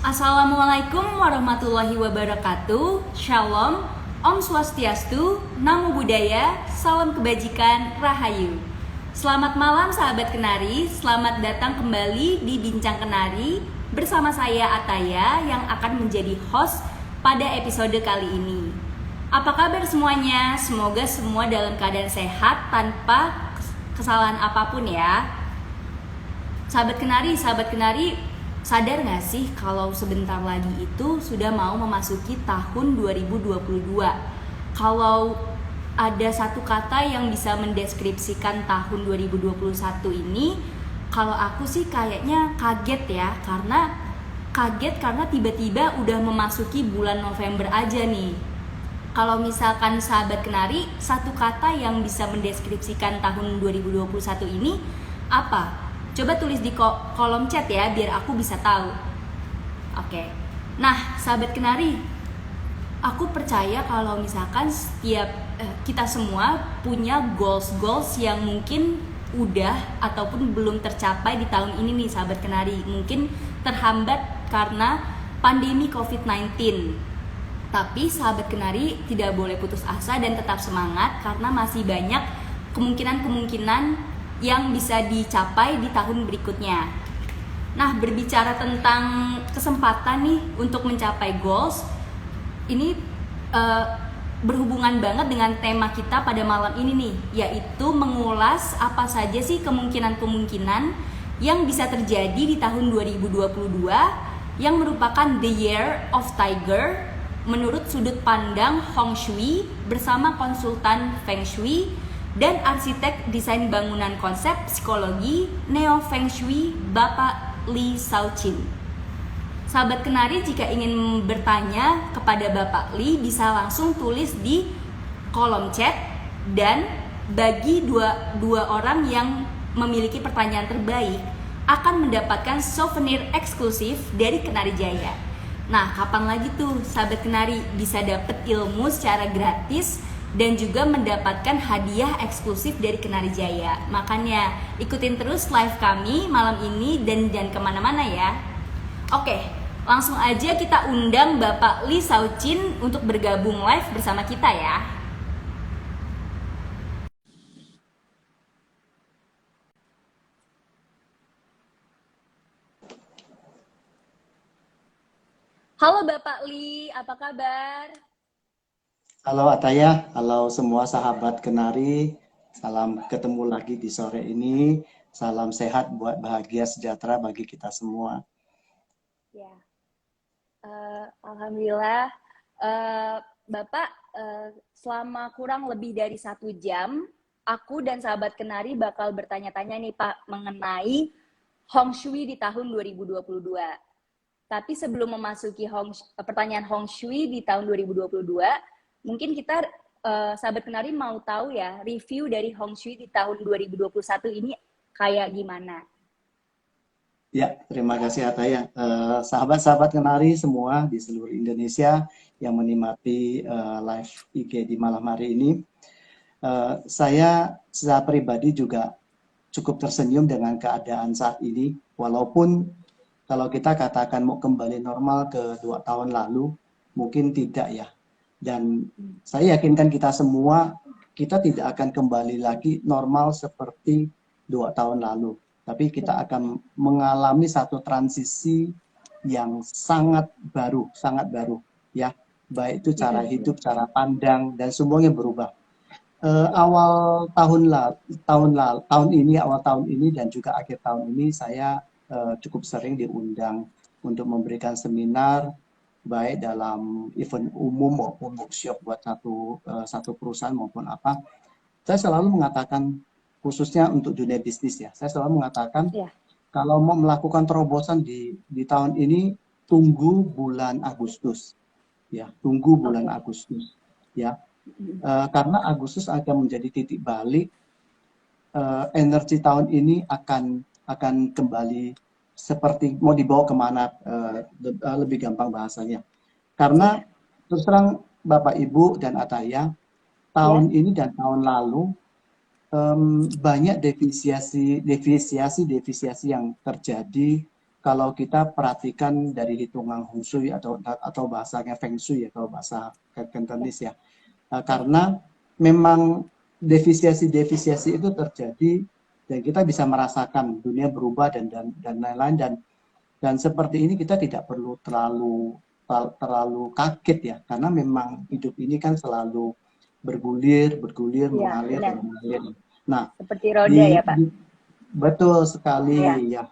Assalamualaikum warahmatullahi wabarakatuh. Shalom, Om Swastiastu, Namo Buddhaya, salam kebajikan, Rahayu. Selamat malam sahabat Kenari, selamat datang kembali di Bincang Kenari bersama saya Ataya yang akan menjadi host pada episode kali ini. Apa kabar semuanya? Semoga semua dalam keadaan sehat tanpa kesalahan apapun ya. Sahabat Kenari, sadar gak sih kalau sebentar lagi itu sudah mau memasuki tahun 2022? Kalau ada satu kata yang bisa mendeskripsikan tahun 2021 ini, kalau aku sih kayaknya kaget ya, karena tiba-tiba udah memasuki bulan November aja nih. Kalau misalkan sahabat Kenari, satu kata yang bisa mendeskripsikan tahun 2021 ini apa? Coba tulis di kolom chat ya, biar aku bisa tahu. Oke. Nah, sahabat Kenari, aku percaya kalau misalkan setiap kita semua punya goals yang mungkin udah ataupun belum tercapai di tahun ini nih, sahabat Kenari. Mungkin terhambat karena pandemi COVID-19. Tapi sahabat Kenari tidak boleh putus asa dan tetap semangat karena masih banyak kemungkinan yang bisa dicapai di tahun berikutnya. Nah, berbicara tentang kesempatan nih untuk mencapai goals, ini berhubungan banget dengan tema kita pada malam ini nih, yaitu mengulas apa saja sih kemungkinan yang bisa terjadi di tahun 2022 yang merupakan the year of tiger menurut sudut pandang Hong Shui bersama konsultan Feng Shui dan arsitek desain bangunan konsep psikologi Neo Feng Shui Bapak Li Shaoqin. Sahabat Kenari, jika ingin bertanya kepada Bapak Li bisa langsung tulis di kolom chat, dan bagi dua orang yang memiliki pertanyaan terbaik akan mendapatkan souvenir eksklusif dari Kenari Jaya. Nah, kapan lagi tuh sahabat Kenari bisa dapat ilmu secara gratis dan juga mendapatkan hadiah eksklusif dari Kenari Jaya? Makanya ikutin terus live kami malam ini dan jangan kemana-mana ya. Oke, langsung aja kita undang Bapak Li Shaoqin untuk bergabung live bersama kita ya. Halo Bapak Li, apa kabar? Halo Ataya, halo semua sahabat Kenari, salam ketemu lagi di sore ini, salam sehat buat bahagia sejahtera bagi kita semua. Ya, Alhamdulillah, Bapak, selama kurang lebih dari 1 jam, aku dan sahabat Kenari bakal bertanya-tanya nih Pak mengenai Hong Shui di tahun 2022. Tapi sebelum memasuki pertanyaan Hong Shui di tahun 2022, mungkin kita sahabat kenari mau tahu ya, review dari Hong Shui di tahun 2021 ini kayak gimana? Ya, terima kasih Ataya. Sahabat-sahabat kenari semua di seluruh Indonesia yang menikmati live IG di malam hari ini. Saya secara pribadi juga cukup tersenyum dengan keadaan saat ini, walaupun kalau kita katakan mau kembali normal ke 2 tahun lalu, mungkin tidak ya. Dan saya yakinkan kita semua, kita tidak akan kembali lagi normal seperti 2 tahun lalu. Tapi kita akan mengalami satu transisi yang sangat baru ya. Baik itu cara hidup, cara pandang, dan semuanya berubah. Awal tahun ini dan juga akhir tahun ini saya cukup sering diundang untuk memberikan seminar baik dalam event umum maupun workshop buat satu perusahaan maupun apa. Saya selalu mengatakan, khususnya untuk dunia bisnis ya, saya selalu mengatakan kalau mau melakukan terobosan di tahun ini, tunggu bulan Agustus ya, tunggu bulan Agustus ya. Karena Agustus akan menjadi titik balik, energi tahun ini akan kembali seperti mau dibawa kemana, lebih gampang bahasanya. Karena terus terang Bapak Ibu dan Ataya, tahun ini dan tahun lalu banyak defisiasi yang terjadi kalau kita perhatikan dari hitungan Hong Shui atau bahasanya Feng Shui atau bahasa Cantonese ya. Karena memang defisiasi itu terjadi dan kita bisa merasakan dunia berubah dan lain-lain, dan seperti ini kita tidak perlu terlalu kaget ya, karena memang hidup ini kan selalu bergulir mengalir dan mengalir. Nah, seperti roda ya Pak. Betul sekali ya.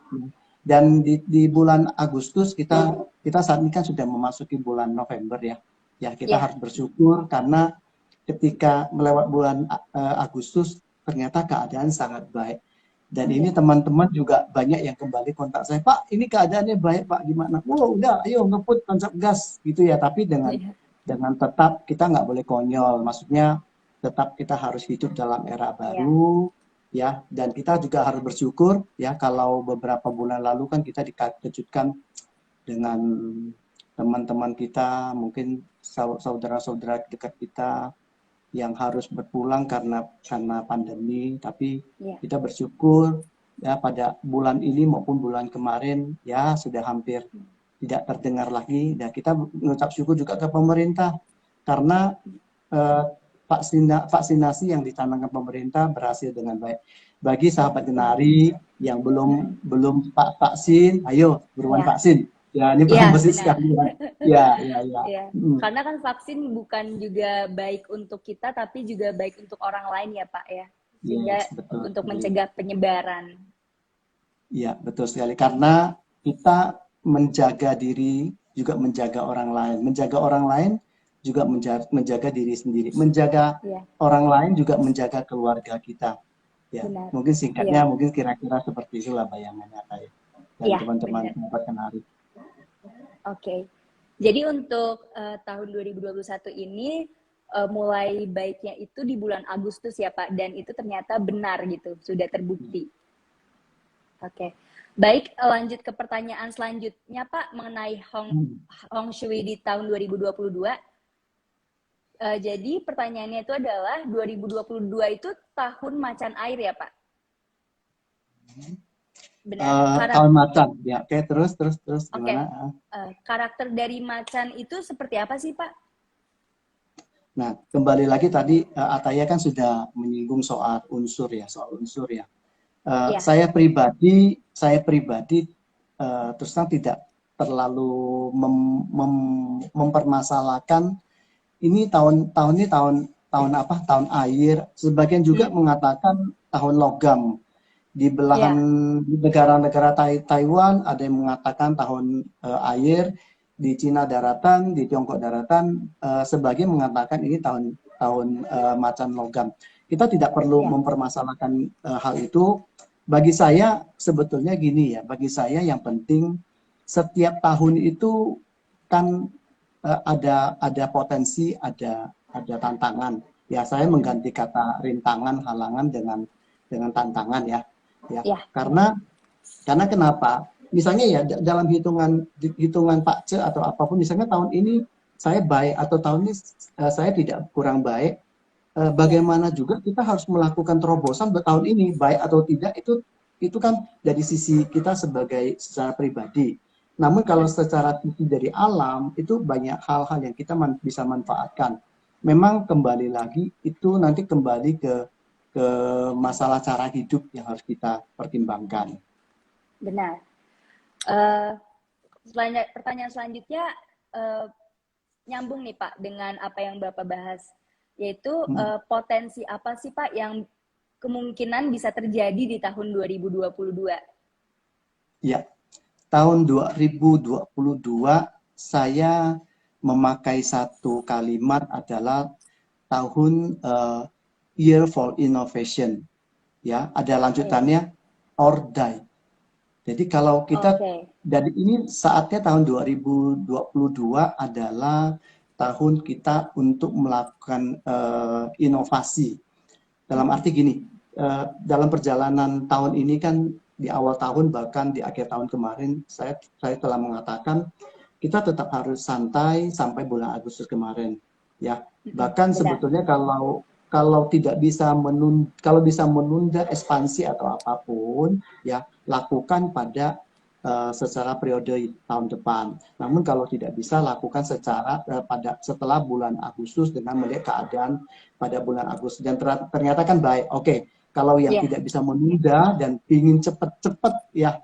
Dan di bulan Agustus kita saat ini kan sudah memasuki bulan November ya. Ya, kita harus bersyukur karena ketika melewat bulan Agustus ternyata keadaan sangat baik. Dan ini teman-teman juga banyak yang kembali kontak saya, Pak, ini keadaannya baik Pak, gimana? Oh udah, ayo ngeput tancap gas gitu ya. Tapi dengan tetap kita nggak boleh konyol. Maksudnya tetap kita harus hidup dalam era baru ya. Dan kita juga harus bersyukur ya, kalau beberapa bulan lalu kan kita dikejutkan dengan teman-teman kita, mungkin saudara-saudara dekat kita yang harus berpulang karena pandemi. Tapi kita bersyukur ya, pada bulan ini maupun bulan kemarin ya sudah hampir tidak terdengar lagi. Dan kita mengucap syukur juga ke pemerintah karena vaksinasi yang dicanangkan pemerintah berhasil dengan baik. Bagi sahabat kenari yang belum vaksin, ayo buruan vaksin. Ya, ini bagus sekali. Ya. Karena kan vaksin bukan juga baik untuk kita, tapi juga baik untuk orang lain ya Pak ya. Sehingga untuk mencegah penyebaran. Iya, betul sekali. Karena kita menjaga diri juga menjaga orang lain. Menjaga orang lain juga menjaga diri sendiri. Menjaga orang lain juga menjaga keluarga kita. Ya, mungkin singkatnya, mungkin kira-kira seperti itulah bayangannya saya dan teman-teman sahabat kenari. Oke. Jadi untuk tahun 2021 ini mulai baiknya itu di bulan Agustus ya Pak, dan itu ternyata benar gitu, sudah terbukti. Oke. Baik, lanjut ke pertanyaan selanjutnya Pak mengenai Hong Shui di tahun 2022. Jadi pertanyaannya itu adalah 2022 itu tahun macan air ya Pak? Benar. Tahun macan ya. Oke, terus gimana? Karakter dari macan itu seperti apa sih Pak? Nah, kembali lagi tadi Ataya kan sudah menyinggung soal unsur ya. Saya pribadi terus terang tidak terlalu mempermasalahkan ini tahun apa? Tahun air. Sebagian juga mengatakan tahun logam. Di belahan negara-negara Taiwan ada yang mengatakan tahun air, di Cina daratan, di Tiongkok daratan, sebagian mengatakan ini tahun macan logam. Kita tidak perlu mempermasalahkan hal itu. Bagi saya sebetulnya gini ya, bagi saya yang penting setiap tahun itu kan ada potensi, ada tantangan Ya, saya mengganti kata rintangan, halangan dengan tantangan ya. Ya, Ya, karena kenapa? Misalnya ya dalam hitungan Pak Ce atau apapun, misalnya tahun ini saya baik atau tahun ini saya tidak kurang baik. ya, Bagaimana juga kita harus melakukan terobosan tahun ini baik atau tidak, itu kan dari sisi kita secara pribadi. Namun kalau secara sisi dari alam itu banyak hal-hal yang kita bisa manfaatkan. Memang kembali lagi itu nanti kembali ke masalah cara hidup yang harus kita pertimbangkan. benar. Pertanyaan selanjutnya nyambung nih Pak dengan apa yang Bapak bahas, yaitu potensi apa sih Pak yang kemungkinan bisa terjadi di tahun 2022? Ya, tahun 2022 saya memakai satu kalimat adalah tahun Year for Innovation. Ya, ada lanjutannya or die. Jadi kalau kita dari ini saatnya tahun 2022 adalah tahun kita untuk melakukan inovasi. Dalam arti gini, dalam perjalanan tahun ini kan di awal tahun bahkan di akhir tahun kemarin saya telah mengatakan kita tetap harus santai sampai bulan Agustus kemarin. Ya, bahkan sebetulnya kalau tidak bisa menunda ekspansi atau apapun, ya lakukan pada secara periode tahun depan. Namun kalau tidak bisa lakukan setelah bulan Agustus dengan melihat keadaan pada bulan Agustus, dan ternyata kan baik. Oke, kalau yang tidak bisa menunda dan ingin cepat-cepat ya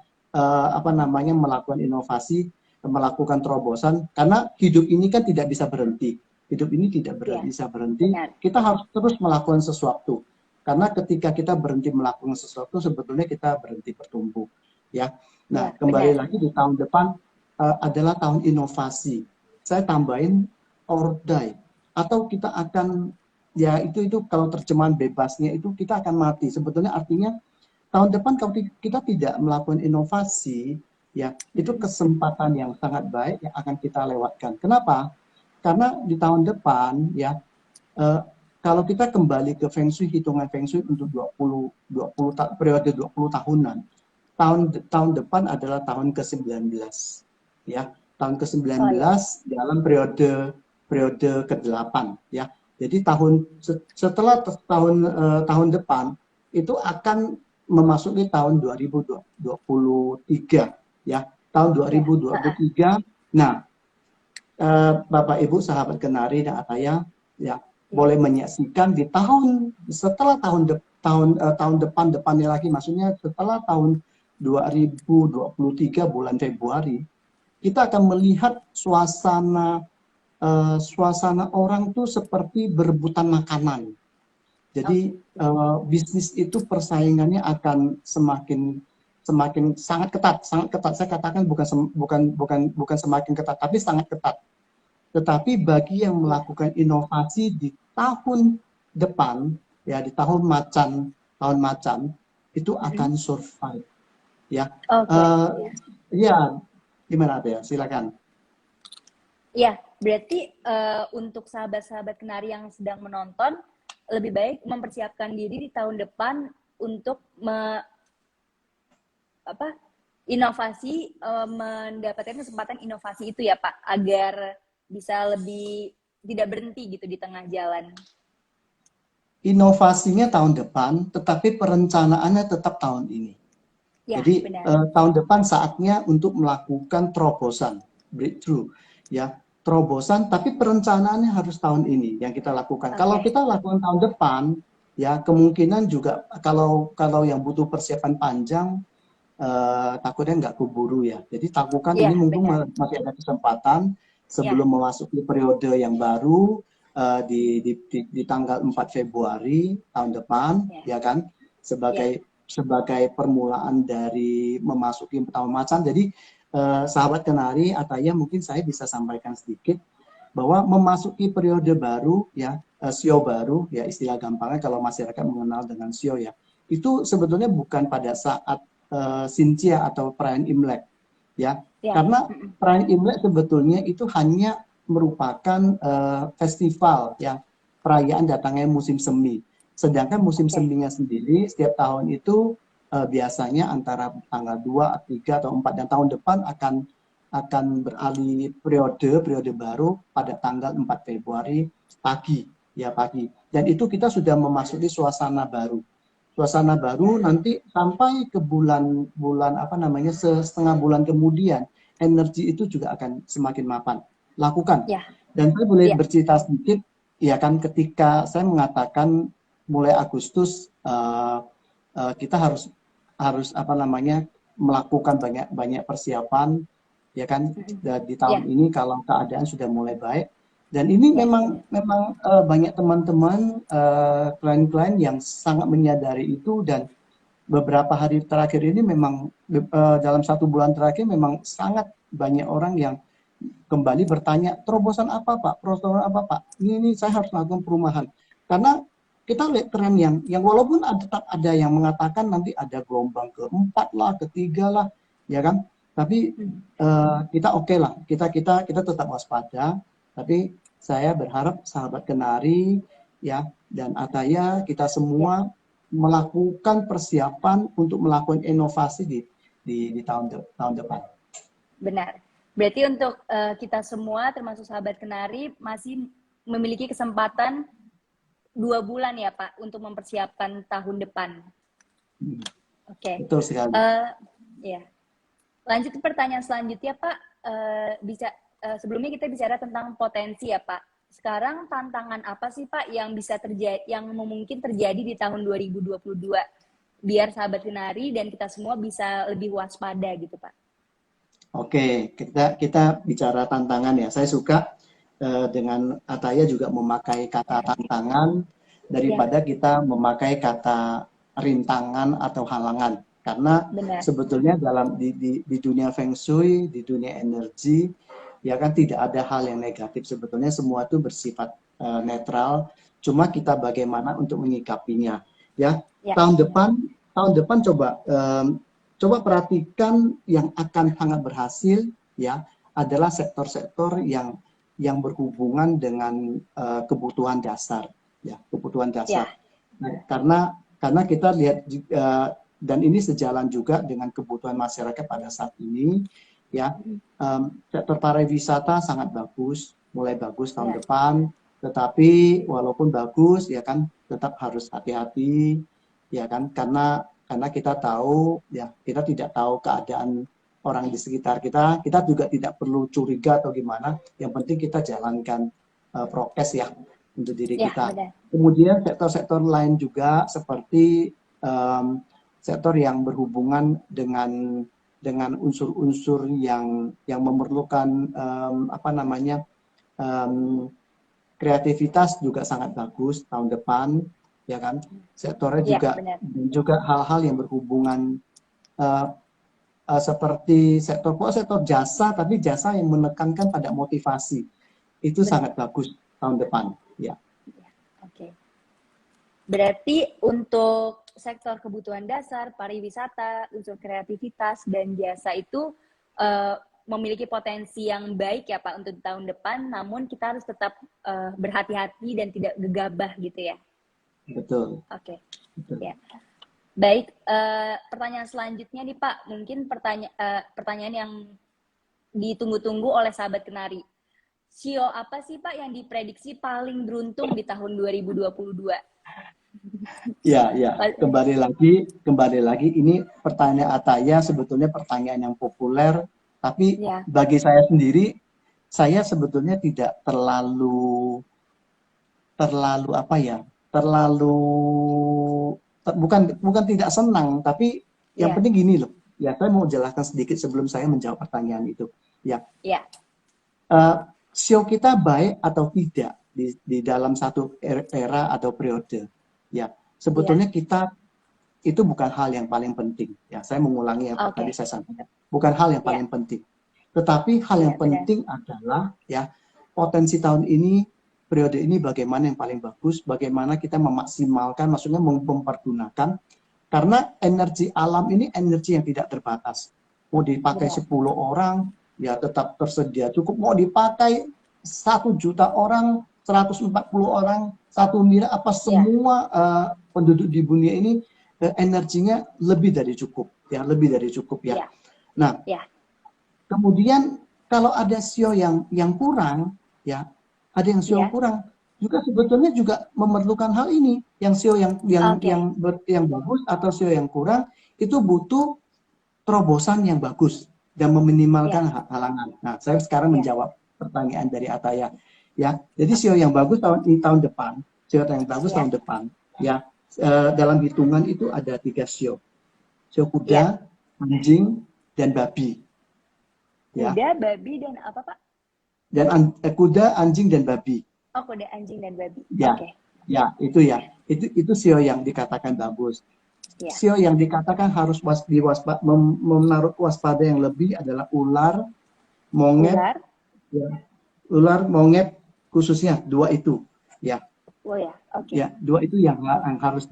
melakukan inovasi, melakukan terobosan, karena hidup ini kan tidak bisa berhenti. Hidup ini tidak bisa berhenti. Kita harus terus melakukan sesuatu. Karena ketika kita berhenti melakukan sesuatu, sebetulnya kita berhenti bertumbuh. Ya. Nah, kembali lagi di tahun depan adalah tahun inovasi. Saya tambahin or die. Atau kita akan, ya itu kalau terjemahan bebasnya itu kita akan mati. Sebetulnya artinya tahun depan kalau kita tidak melakukan inovasi, ya itu kesempatan yang sangat baik yang akan kita lewatkan. Kenapa? Karena di tahun depan ya kalau kita kembali ke Feng Shui, hitungan Feng Shui untuk periode 20 tahunan, tahun depan adalah tahun ke-19 ya, tahun ke-19 dalam periode ke-8 ya. Jadi setelah tahun depan itu akan memasuki tahun 2023 ya, tahun 2023. Nah, Bapak Ibu sahabat Kenari dan Ataya ya boleh menyaksikan di setelah tahun depannya lagi, maksudnya setelah tahun 2023 bulan Februari, kita akan melihat suasana orang tuh seperti berebutan makanan. Jadi bisnis itu persaingannya akan semakin sangat ketat. Saya katakan bukan semakin ketat, tapi sangat ketat. Tetapi bagi yang melakukan inovasi di tahun depan, ya di tahun macan itu akan survive. Ya, ya, gimana ya? Silakan. Ya, berarti untuk sahabat-sahabat Kenari yang sedang menonton, lebih baik mempersiapkan diri di tahun depan untuk inovasi, mendapatkan kesempatan inovasi itu ya Pak, agar bisa lebih tidak berhenti gitu di tengah jalan. Inovasinya tahun depan, tetapi perencanaannya tetap tahun ini. Ya, jadi tahun depan saatnya untuk melakukan terobosan, breakthrough, ya terobosan. Tapi perencanaannya harus tahun ini yang kita lakukan. Kalau kita lakukan tahun depan, ya kemungkinan juga kalau yang butuh persiapan panjang, takutnya nggak keburu ya. Jadi lakukan ini mumpung masih ada kesempatan sebelum memasuki periode yang baru di tanggal 4 Februari tahun depan, ya kan, sebagai permulaan dari memasuki tahun macan. Jadi sahabat Kenari, Ataya, mungkin saya bisa sampaikan sedikit bahwa memasuki periode baru ya, Sio baru ya, istilah gampangnya kalau masyarakat mengenal dengan Sio ya, itu sebetulnya bukan pada saat Xinjie atau perayaan Imlek ya, karena perayaan Imlek sebetulnya itu hanya merupakan festival ya, perayaan datangnya musim semi. Sedangkan musim Oke. seminya sendiri setiap tahun itu biasanya antara tanggal 2, 3 atau 4 dan tahun depan akan beralih periode baru pada tanggal 4 Februari pagi, ya pagi. Dan itu kita sudah memasuki suasana baru. Suasana baru nanti sampai ke bulan apa namanya setengah bulan kemudian energi itu juga akan semakin mapan. Lakukan. Ya, Dan saya boleh ya, bercerita sedikit, ya kan ketika saya mengatakan mulai Agustus kita harus apa namanya melakukan banyak persiapan, ya kan di ya, tahun ini kalau keadaan sudah mulai baik. Dan ini ya, memang banyak teman-teman klien-klien yang sangat menyadari itu, dan beberapa hari terakhir ini memang dalam 1 bulan terakhir memang sangat banyak orang yang kembali bertanya, terobosan apa Pak? Terobosan apa Pak? Ini saya harus melakukan perumahan. Karena kita lihat tren yang walaupun tetap ada yang mengatakan nanti ada gelombang keempat lah, ketiga lah, ya kan? Tapi kita oke lah, kita tetap waspada. Tapi saya berharap sahabat Kenari ya dan Ataya kita ya. semua melakukan persiapan untuk melakukan inovasi di tahun depan. Benar. Berarti untuk kita semua, termasuk sahabat Kenari, masih memiliki kesempatan 2 bulan ya Pak untuk mempersiapkan tahun depan. Oke. Betul sekali. Ya. Lanjut ke pertanyaan selanjutnya Pak. Sebelumnya kita bicara tentang potensi ya Pak. Sekarang tantangan apa sih Pak yang bisa terjadi, yang mungkin terjadi di tahun 2022 biar sahabat Kenari dan kita semua bisa lebih waspada gitu Pak? Oke, kita bicara tantangan ya. Saya suka dengan Ataya juga memakai kata tantangan daripada kita memakai kata rintangan atau halangan. Karena Benar. sebetulnya di dunia Feng Shui, di dunia energi, ya kan tidak ada hal yang negatif. Sebetulnya semua itu bersifat netral. Cuma kita bagaimana untuk menyikapinya. Ya, tahun depan coba perhatikan yang akan sangat berhasil ya adalah sektor-sektor yang berhubungan dengan kebutuhan dasar ya, kebutuhan dasar. Ya. Karena kita lihat dan ini sejalan juga dengan kebutuhan masyarakat pada saat ini ya. Sektor pariwisata sangat bagus, mulai bagus tahun depan, tetapi walaupun bagus ya kan tetap harus hati-hati ya kan, karena kita tahu ya, kita tidak tahu keadaan orang di sekitar kita juga tidak perlu curiga atau gimana, yang penting kita jalankan prokes ya untuk diri kita. Benar. Kemudian sektor-sektor lain juga seperti sektor yang berhubungan dengan unsur-unsur yang memerlukan apa namanya kreativitas juga sangat bagus tahun depan. Ya kan, sektornya juga hal-hal yang berhubungan seperti sektor jasa, tapi jasa yang menekankan pada motivasi itu sangat bagus tahun depan ya. Oke. Berarti untuk sektor kebutuhan dasar, pariwisata, unsur kreativitas dan jasa itu memiliki potensi yang baik ya Pak untuk tahun depan, namun kita harus tetap berhati-hati dan tidak gegabah gitu ya. Betul. Oke. Ya. Baik, pertanyaan selanjutnya nih Pak, mungkin pertanyaan yang ditunggu-tunggu oleh sahabat Kenari. Sio apa sih Pak yang diprediksi paling beruntung di tahun 2022? Ya, kembali lagi ini pertanyaan Ataya sebetulnya pertanyaan yang populer, tapi bagi saya sendiri, saya sebetulnya tidak terlalu apa ya, bukan tidak senang, tapi yang penting gini loh. Ya, saya mau jelaskan sedikit sebelum saya menjawab pertanyaan itu. Ya. Show kita baik atau tidak di dalam satu era atau periode. Ya, sebetulnya kita itu bukan hal yang paling penting. Ya, saya mengulangi yang tadi saya sampaikan. Bukan hal yang paling penting. Tetapi hal yang penting adalah ya potensi tahun ini, periode ini bagaimana yang paling bagus, bagaimana kita memaksimalkan, maksudnya mempergunakan, karena energi alam ini energi yang tidak terbatas. Mau dipakai 10 orang, ya tetap tersedia cukup. Mau dipakai 1 juta orang, 140 orang, 1 miliar, apa semua penduduk di dunia ini energinya lebih dari cukup, ya, lebih dari cukup, ya. Nah, kemudian kalau ada sio yang kurang, ya, ada yang sio kurang, juga sebetulnya juga memerlukan hal ini, yang sio yang bagus atau sio yang kurang itu butuh terobosan yang bagus dan meminimalkan halangan. Nah, saya sekarang menjawab pertanyaan dari Ataya, ya. Jadi sio yang bagus tahun depan, sio yang bagus tahun depan, ya. Dalam hitungan itu ada 3 sio, sio kuda, anjing, dan babi. Ya. Kuda, babi, dan apa, Pak? Dan kuda, anjing, dan babi. Oh, kuda, anjing, dan babi. Ya, ya, itu ya. Itu sio yang dikatakan bagus. Sio yang dikatakan harus menaruh waspada yang lebih adalah ular, monyet, ular, monyet, khususnya 2 itu, ya. Oh ya, ya, 2 itu yang harus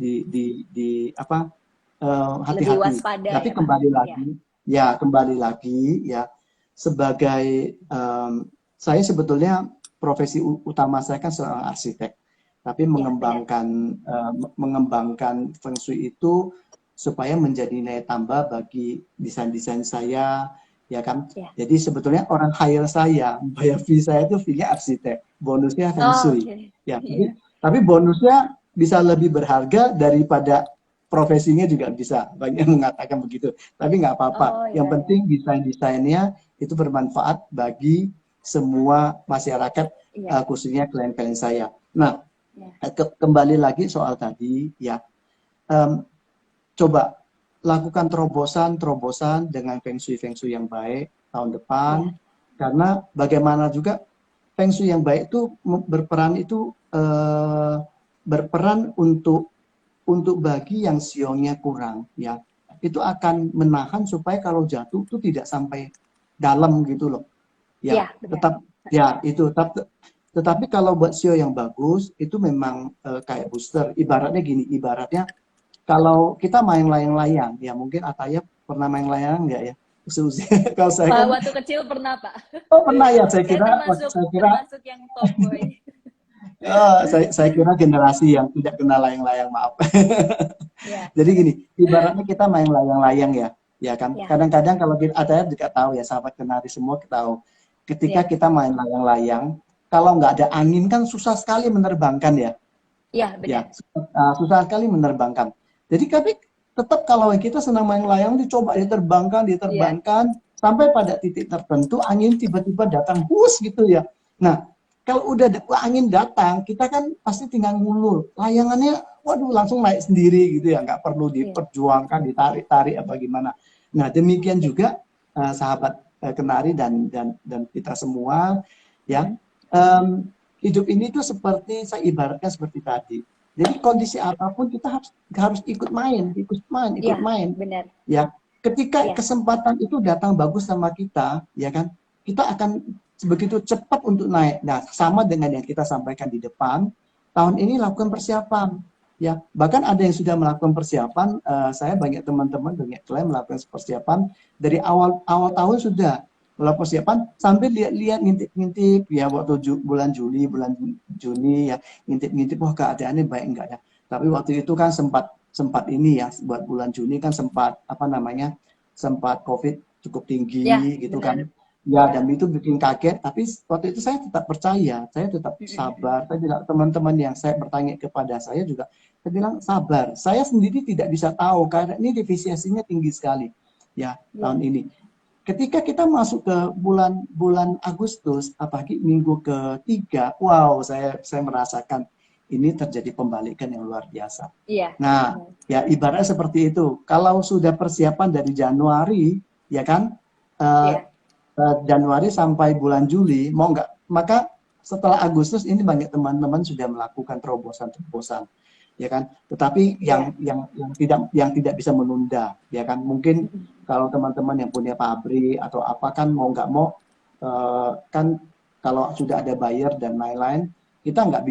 hati-hati. Tapi kembali lagi, kembali lagi, ya, sebagai saya sebetulnya profesi utama saya kan seorang arsitek. Tapi mengembangkan Feng Shui itu supaya menjadi nilai tambah bagi desain-desain saya, ya kan. Jadi sebetulnya orang hire saya, bayar fee saya itu fee-nya arsitek, bonusnya Feng Shui. Ya, tapi bonusnya bisa lebih berharga daripada profesinya juga bisa. Banyak yang mengatakan begitu, tapi nggak apa-apa. Yang penting desain-desainnya itu bermanfaat bagi semua masyarakat, khususnya klien-klien saya. Nah, kembali lagi soal tadi, ya, coba lakukan terobosan dengan Feng Shui yang baik tahun depan, karena bagaimana juga Feng Shui yang baik itu berperan untuk bagi yang sionya kurang, ya, itu akan menahan supaya kalau jatuh itu tidak sampai dalam gitu loh, ya, tetap, ya, itu tetap. Tetapi kalau buat sio yang bagus, itu memang kayak booster. Ibaratnya gini, ibaratnya kalau kita main layang-layang, ya mungkin Ataya pernah main layang nggak ya? Kalau saya kan, waktu kecil pernah, Pak. Oh, pernah ya, saya kira termasuk yang tomboy. Saya kira generasi yang tidak kenal layang-layang, maaf. Jadi gini, ibaratnya kita main layang-layang, ya kan. Kadang-kadang kalau Ataya juga tahu ya, sahabat kenari semua tahu. Ketika kita main layang-layang, kalau nggak ada angin kan susah sekali menerbangkan, ya. Iya, benar. Ya, susah sekali menerbangkan. Jadi tapi tetap kalau kita senang main layang, dicoba diterbangkan, sampai pada titik tertentu angin tiba-tiba datang, hus gitu ya. Nah, kalau udah angin datang, kita kan pasti tinggal ngulur. Layangannya, waduh, langsung naik sendiri gitu ya, nggak perlu diperjuangkan, ditarik-tarik apa gimana. Nah, demikian juga sahabat kenari dan kita semua, ya. Hidup ini tuh seperti, saya ibaratkan seperti tadi. Jadi kondisi apapun kita harus ikut main. Benar. Ya, ketika kesempatan itu datang bagus sama kita, ya kan, kita akan begitu cepat untuk naik. Nah, sama dengan yang kita sampaikan di depan, tahun ini lakukan persiapan. Ya, bahkan ada yang sudah melakukan persiapan. Saya banyak teman-teman, banyak klien melakukan persiapan dari awal tahun sudah melakukan persiapan sambil lihat ngintip ya, waktu bulan Juli, bulan Juni ya, ngintip wah keadaannya baik enggak ya. Tapi waktu itu kan sempat ini ya, buat bulan Juni kan sempat sempat COVID cukup tinggi gitu kan. Ya, dan itu bikin kaget, tapi waktu itu saya tetap percaya, saya tetap sabar. Saya tidak, teman-teman yang saya bertanya kepada saya juga, saya bilang sabar. Saya sendiri tidak bisa tahu karena ini defisiensinya tinggi sekali ya tahun ini. Ketika kita masuk ke bulan Agustus, apalagi minggu ketiga, wow, saya merasakan ini terjadi pembalikan yang luar biasa. Nah, ya ibaratnya seperti itu. Kalau sudah persiapan dari Januari, ya kan, Januari sampai bulan Juli, mau nggak, maka setelah Agustus ini banyak teman-teman sudah melakukan terobosan, ya kan. Tetapi yang tidak bisa menunda, ya kan. Mungkin kalau teman-teman yang punya pabrik atau apa kan mau nggak mau kan kalau sudah ada buyer dan lain-lain, kita nggak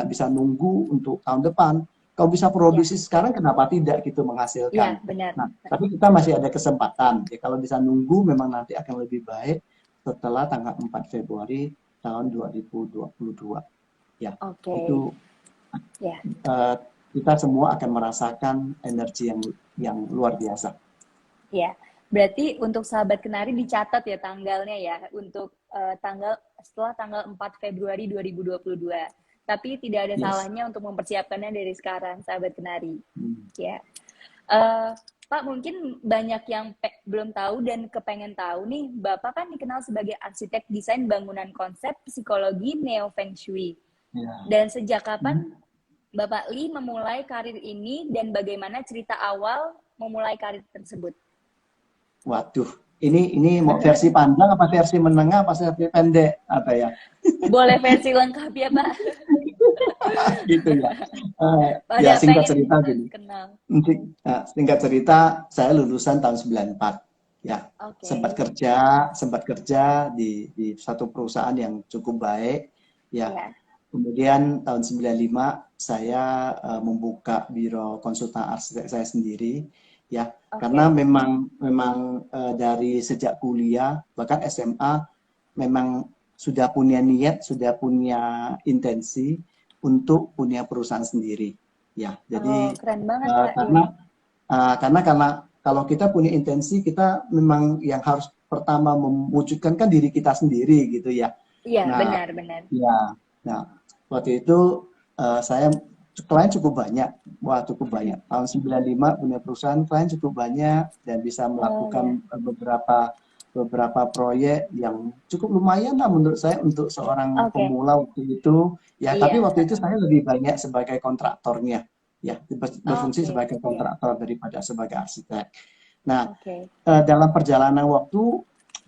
bisa nunggu untuk tahun depan. Kalau bisa produksi sekarang, kenapa tidak gitu menghasilkan? Benar. Nah, tapi kita masih ada kesempatan. Ya, kalau bisa nunggu, memang nanti akan lebih baik setelah tanggal 4 Februari tahun 2022. Ya, Oke. itu Ya. kita semua akan merasakan energi yang luar biasa. Ya, berarti untuk sahabat Kenari dicatat ya tanggalnya ya, untuk setelah tanggal 4 Februari 2022. Tapi tidak ada Yes. salahnya untuk mempersiapkannya dari sekarang, sahabat Kenari. Ya. Pak, mungkin banyak yang belum tahu dan kepengen tahu nih, Bapak kan dikenal sebagai arsitek desain bangunan konsep psikologi neo feng shui. Ya. Dan sejak kapan Bapak Lee memulai karir ini dan bagaimana cerita awal memulai karir tersebut? Waduh, ini mau versi panjang apa versi menengah apa versi pendek apa ya? Boleh versi lengkap ya, Pak. Gitu ya. Pada Ya singkat pengen cerita gini. kenal. Singkat cerita, saya lulusan tahun 94. Ya, Oke. sempat kerja di satu perusahaan yang cukup baik. Ya. Ya. Kemudian tahun 95 saya membuka biro konsultan arsitek saya sendiri. Ya, karena memang dari sejak kuliah bahkan SMA memang sudah punya niat, sudah punya intensi untuk punya perusahaan sendiri. Ya, jadi keren banget, Pak. karena kalau kita punya intensi, kita memang yang harus pertama mewujudkan kan diri kita sendiri gitu ya. Iya, Nah, benar. ya, nah waktu itu saya klien cukup banyak, cukup banyak. Tahun 95 punya perusahaan klien cukup banyak dan bisa melakukan beberapa proyek yang cukup lumayan lah menurut saya untuk seorang pemula waktu itu. Ya, tapi waktu itu saya lebih banyak sebagai kontraktornya, ya berfungsi sebagai kontraktor daripada sebagai arsitek. Nah, dalam perjalanan waktu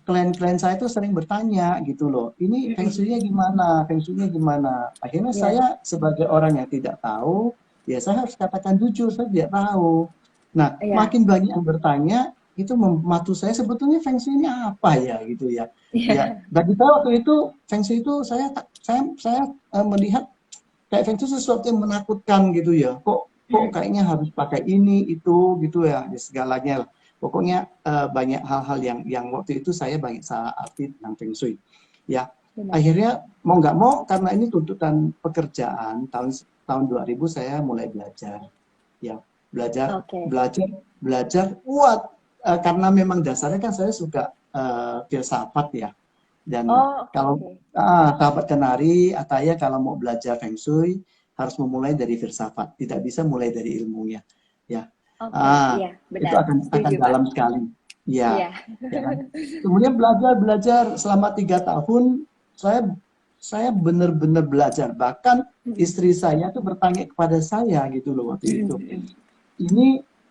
klien-klien saya itu sering bertanya gitu loh, ini feng shui-nya gimana, feng shui-nya gimana. Akhirnya saya sebagai orang yang tidak tahu, ya saya harus katakan jujur, saya tidak tahu. Nah, makin banyak yang bertanya, itu membantu saya sebetulnya feng shui ini apa ya gitu ya. Ya, bagi saya waktu itu feng shui itu saya melihat kayak feng shui sesuatu yang menakutkan gitu ya. Kok kayaknya harus pakai ini itu gitu ya, segalanya lah. Pokoknya banyak hal-hal yang waktu itu saya banyak salah arti tentang feng shui. Ya, akhirnya mau nggak mau karena ini tuntutan pekerjaan tahun 2000 saya mulai belajar. Ya, belajar kuat karena memang dasarnya kan saya suka filsafat ya. Dan kalau sahabat Kenari, Ataya kalau mau belajar feng shui harus memulai dari filsafat, tidak bisa mulai dari ilmunya. Ya. Itu akan dalam sekali. Ya. Kemudian belajar selama 3 tahun saya benar-benar belajar. Bahkan istri saya tuh bertanya kepada saya gitu loh waktu itu.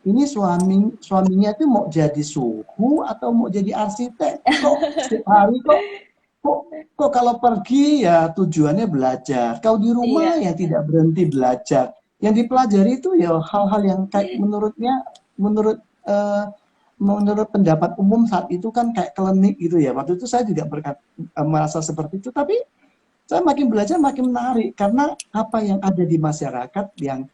Ini suaminya tuh mau jadi suhu atau mau jadi arsitek? Kok setiap hari kok kalau pergi ya tujuannya belajar. Kalau di rumah ya tidak berhenti belajar. Yang dipelajari itu ya hal-hal yang kayak menurut pendapat umum saat itu kan kayak klinik gitu ya. Waktu itu saya juga merasa seperti itu, tapi saya makin belajar makin menarik karena apa yang ada di masyarakat yang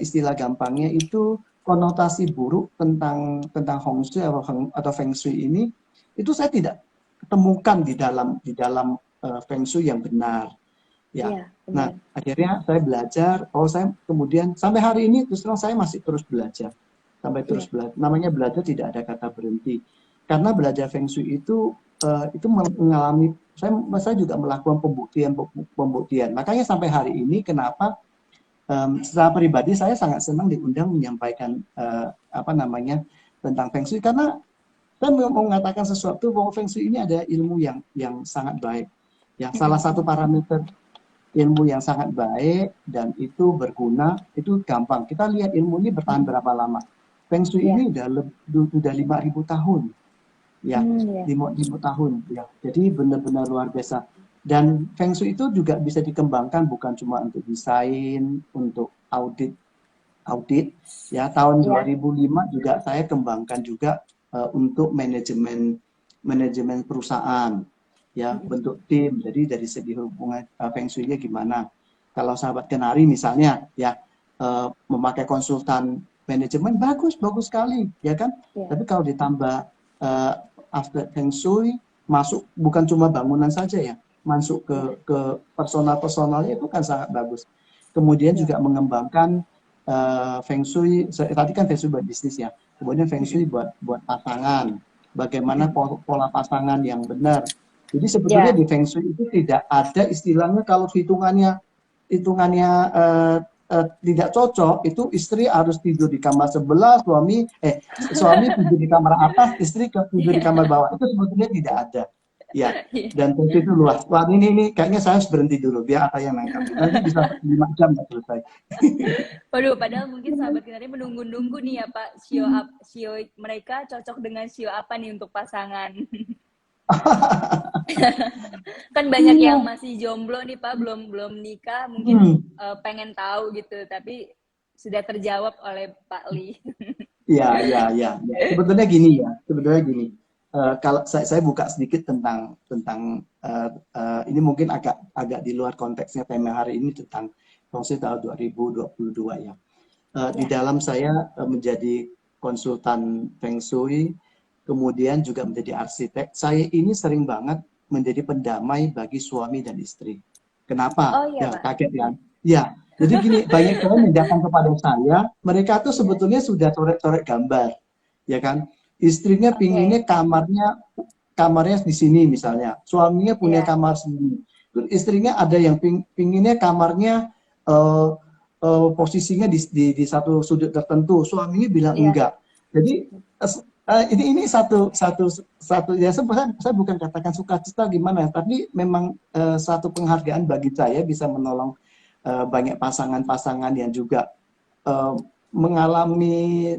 istilah gampangnya itu konotasi buruk tentang Hong Shui atau Feng Shui ini itu saya tidak temukan di dalam Feng Shui yang benar. Ya. Nah, akhirnya saya belajar, saya kemudian sampai hari ini terus terang saya masih terus belajar. Terus belajar. Namanya belajar tidak ada kata berhenti. Karena belajar Feng Shui itu mengalami saya juga melakukan pembuktian. Makanya sampai hari ini kenapa secara pribadi saya sangat senang diundang menyampaikan tentang Feng Shui karena saya mau mengatakan sesuatu bahwa Feng Shui ini ada ilmu yang sangat baik. Ya, salah satu parameter ilmu yang sangat baik dan itu berguna, itu gampang. Kita lihat ilmu ini bertahan berapa lama. Feng Shui ini udah 5.000 tahun. Ya, 5.000 tahun. Ya. Jadi benar-benar luar biasa. Dan Feng Shui itu juga bisa dikembangkan bukan cuma untuk desain, untuk audit. Ya, tahun 2005 juga saya kembangkan juga untuk manajemen perusahaan. Ya, bentuk tim. Jadi dari segi hubungan Feng Shui-nya gimana? Kalau sahabat Kenari misalnya ya memakai konsultan manajemen bagus sekali, ya kan? Tapi kalau ditambah aspek Feng Shui masuk bukan cuma bangunan saja ya, masuk ke personal-personalnya itu kan sangat bagus. Kemudian Ya. juga mengembangkan Feng Shui, tadi kan Feng Shui buat bisnis ya, kemudian Feng Shui buat pasangan, bagaimana pola pasangan yang benar. Jadi sebetulnya Ya. di Feng Shui itu tidak ada istilahnya kalau hitungannya tidak cocok, itu istri harus tidur di kamar sebelah, suami tidur di kamar atas, istri tidur di kamar bawah. Itu sebetulnya tidak ada. Ya, dan tentu itu luas. Wah, ini kayaknya saya harus berhenti dulu biar yang nangkap. Nanti bisa 5 jam nggak selesai. Waduh, padahal mungkin sahabat Kenari menunggu-nunggu nih ya Pak, sio mereka cocok dengan sio apa nih untuk pasangan? Kan banyak Iya. yang masih jomblo nih Pak, belum nikah, mungkin pengen tahu gitu, tapi sudah terjawab oleh Pak Li. Ya. Sebetulnya gini ya, kalau saya buka sedikit tentang ini mungkin agak di luar konteksnya tema hari ini tentang fungsi tahun 2022 ya. Di dalam saya menjadi konsultan Feng Shui, kemudian juga menjadi arsitek, saya ini sering banget menjadi pendamai bagi suami dan istri. Kenapa? Oh iya Ya, Pak. kaget kan? Ya, jadi gini, banyak orang yang datang kepada saya, mereka tuh sebetulnya sudah coret-coret gambar, ya kan? Istrinya pinginnya kamarnya di sini misalnya, suaminya punya kamar sendiri. Istrinya ada yang pinginnya kamarnya posisinya di satu sudut tertentu, suaminya bilang enggak. Jadi ini satu ya saya bukan katakan sukacita gimana, tapi memang satu penghargaan bagi saya bisa menolong banyak pasangan-pasangan yang juga mengalami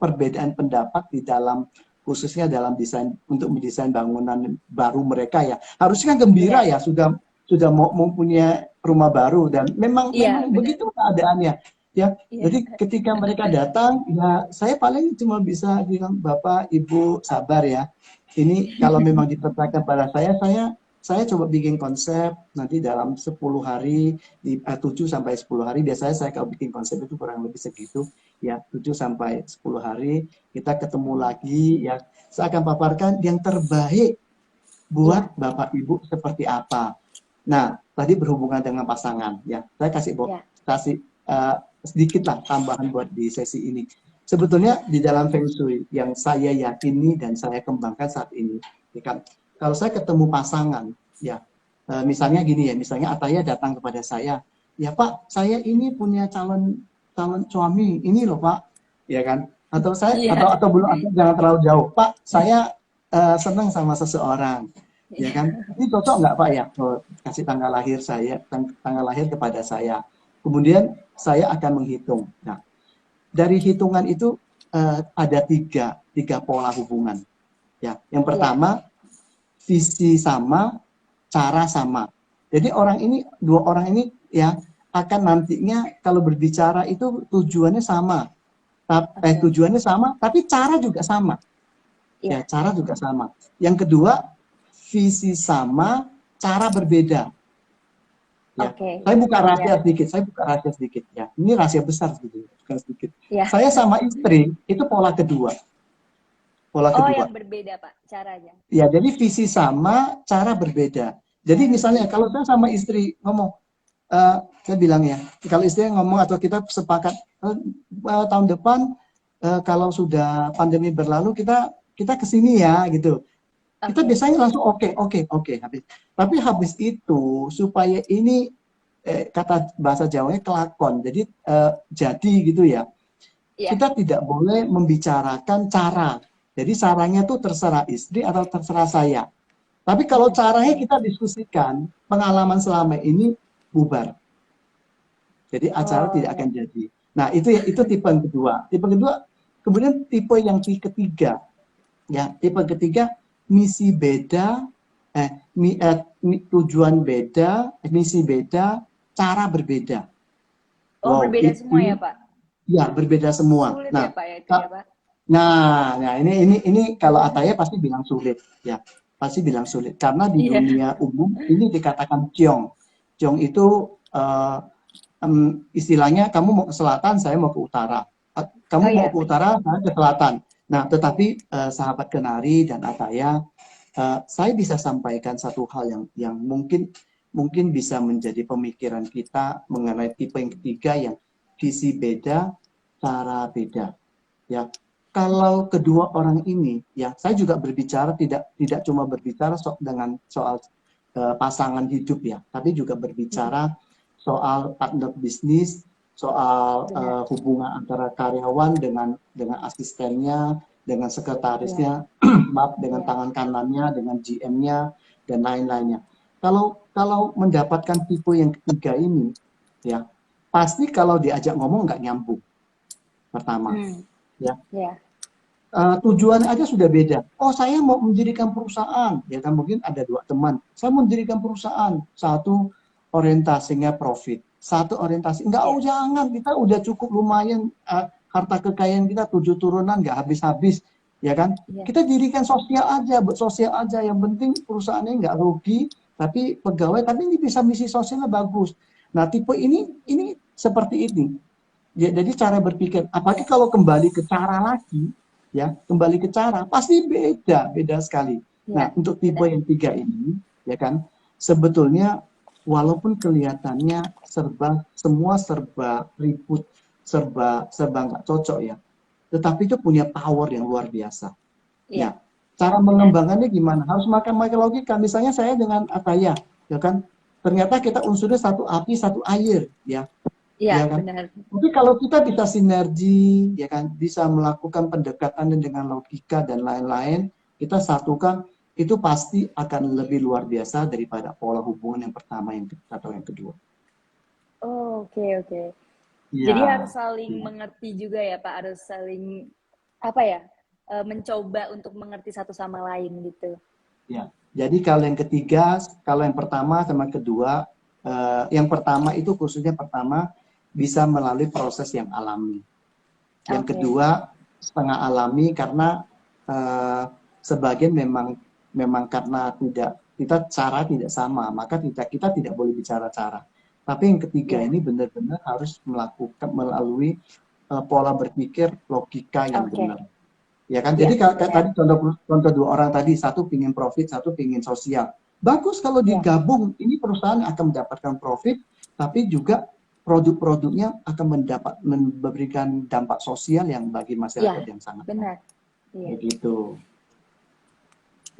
perbedaan pendapat di dalam khususnya dalam desain untuk mendesain bangunan baru mereka ya. Harusnya kan gembira ya sudah mau mempunyai rumah baru dan memang begitu keadaannya ya. Jadi ketika mereka datang ya saya paling cuma bisa bilang Bapak Ibu sabar ya. Ini kalau memang dipercayakan pada saya coba bikin konsep nanti dalam 10 hari, 7 sampai 10 hari, biasanya saya kalau bikin konsep itu kurang lebih segitu, ya 7 sampai 10 hari, kita ketemu lagi, ya saya akan paparkan yang terbaik buat Bapak Ibu seperti apa. Nah, tadi berhubungan dengan pasangan, ya saya kasih sedikit lah tambahan buat di sesi ini. Sebetulnya di dalam Feng Shui yang saya yakini dan saya kembangkan saat ini, ya kan, kalau saya ketemu pasangan, ya misalnya gini ya, misalnya Ataya datang kepada saya, ya Pak, saya ini punya calon suami, ini loh Pak, ya kan, atau jangan terlalu jauh, Pak, saya senang sama seseorang, ya kan, ini cocok nggak Pak ya, kasih tanggal lahir kepada saya, kemudian saya akan menghitung. Nah, dari hitungan itu ada tiga pola hubungan, ya, yang pertama visi sama, cara sama. Jadi dua orang ini ya akan nantinya kalau berbicara itu tujuannya sama. Tujuannya sama, tapi cara juga sama. Ya, cara juga sama. Yang kedua, visi sama, cara berbeda. Ya. Saya buka rahasia sedikit ya. Ini rahasia besar bukan sedikit. Saya sama istri itu pola kedua. Yang berbeda Pak, caranya. Ya, jadi visi sama, cara berbeda. Jadi misalnya kalau saya sama istri ngomong, saya bilang ya, kalau istri ngomong atau kita sepakat tahun depan kalau sudah pandemi berlalu kita kesini ya gitu. Kita biasanya langsung oke habis. Tapi habis itu supaya ini kata bahasa Jawanya kelakon, jadi jadi gitu ya. Kita tidak boleh membicarakan cara. Jadi caranya tuh terserah istri atau terserah saya. Tapi kalau caranya kita diskusikan, pengalaman selama ini bubar. Jadi acara tidak akan jadi. Nah, itu tipe yang kedua. Kemudian tipe yang ketiga. Ya, tipe ketiga misi beda, tujuan beda, misi beda, cara berbeda. Berbeda semua ya, Pak? Ya, berbeda semua. Sulit ya, Pak, ya, itu ya, Pak? Nah, ini kalau Ataya pasti bilang sulit, ya, pasti bilang sulit karena di dunia umum ini dikatakan ciong. Ciong itu istilahnya kamu mau ke selatan, saya mau ke utara. Kamu mau ke utara, saya ke selatan. Nah, tetapi sahabat Kenari dan Ataya, saya bisa sampaikan satu hal yang mungkin bisa menjadi pemikiran kita mengenai tipe yang ketiga yang visi beda, cara beda. Ya, kalau kedua orang ini, ya saya juga berbicara tidak cuma berbicara dengan soal pasangan hidup ya, tapi juga berbicara soal partner bisnis, soal Benar. hubungan antara karyawan dengan asistennya, dengan Iya. sekretarisnya, maaf, dengan Iya. tangan kanannya, dengan GM-nya dan lain-lainnya. Kalau mendapatkan tipe yang ketiga ini, ya pasti kalau diajak ngomong nggak nyambung. Pertama, ya Iya. tujuan aja sudah beda. Oh, saya mau mendirikan perusahaan, ya kan mungkin ada dua teman. Saya mau mendirikan perusahaan, satu orientasinya profit, satu orientasi enggak, oh Iya. jangan, kita udah cukup lumayan, harta kekayaan kita 7 turunan nggak habis-habis, ya kan? Iya. Kita dirikan sosial aja, buat sosial aja. Yang penting perusahaannya nggak rugi, tapi pegawai, tapi ini bisa misi sosialnya bagus. Nah, tipe ini seperti ini. Ya, jadi cara berpikir, apalagi Iya. kalau kembali ke cara lagi, ya kembali ke cara pasti beda sekali. Iya. Nah, untuk tipe Benar. yang tiga ini, ya kan, sebetulnya walaupun kelihatannya semua serba ribut, serba nggak cocok ya, tetapi itu punya power yang luar biasa. Iya. Ya, cara Benar. mengembangkannya gimana? Harus makan logika. Misalnya saya dengan Ataya, ya kan, ternyata kita unsurnya satu api, satu air, ya Iya. ya kan? Benar. Tapi kalau kita bisa sinergi, ya kan, bisa melakukan pendekatan dengan logika dan lain-lain, kita satukan, itu pasti akan lebih luar biasa daripada pola hubungan yang pertama atau yang kedua. Oh, oke, oke. Iya. Jadi harus saling Iya. mengerti juga ya Pak, harus saling apa ya, mencoba untuk mengerti satu sama lain gitu. Ya. Jadi kalau yang ketiga, kalau yang pertama sama kedua, yang pertama itu khususnya pertama bisa melalui proses yang alami. Yang Oke. kedua setengah alami karena sebagian memang karena kita cara tidak sama, maka kita tidak boleh bicara cara. Tapi yang ketiga Iya. ini benar-benar harus melakukan melalui pola berpikir logika yang Oke. benar. Ya kan? Iya. Jadi kalau Benar. tadi contoh dua orang tadi, satu pingin profit, satu pingin sosial. Bagus kalau Iya. digabung, ini perusahaan akan mendapatkan profit, tapi juga produk-produknya akan memberikan dampak sosial yang bagi masyarakat Iya. yang sangat baik. Benar. Iya. Begitu.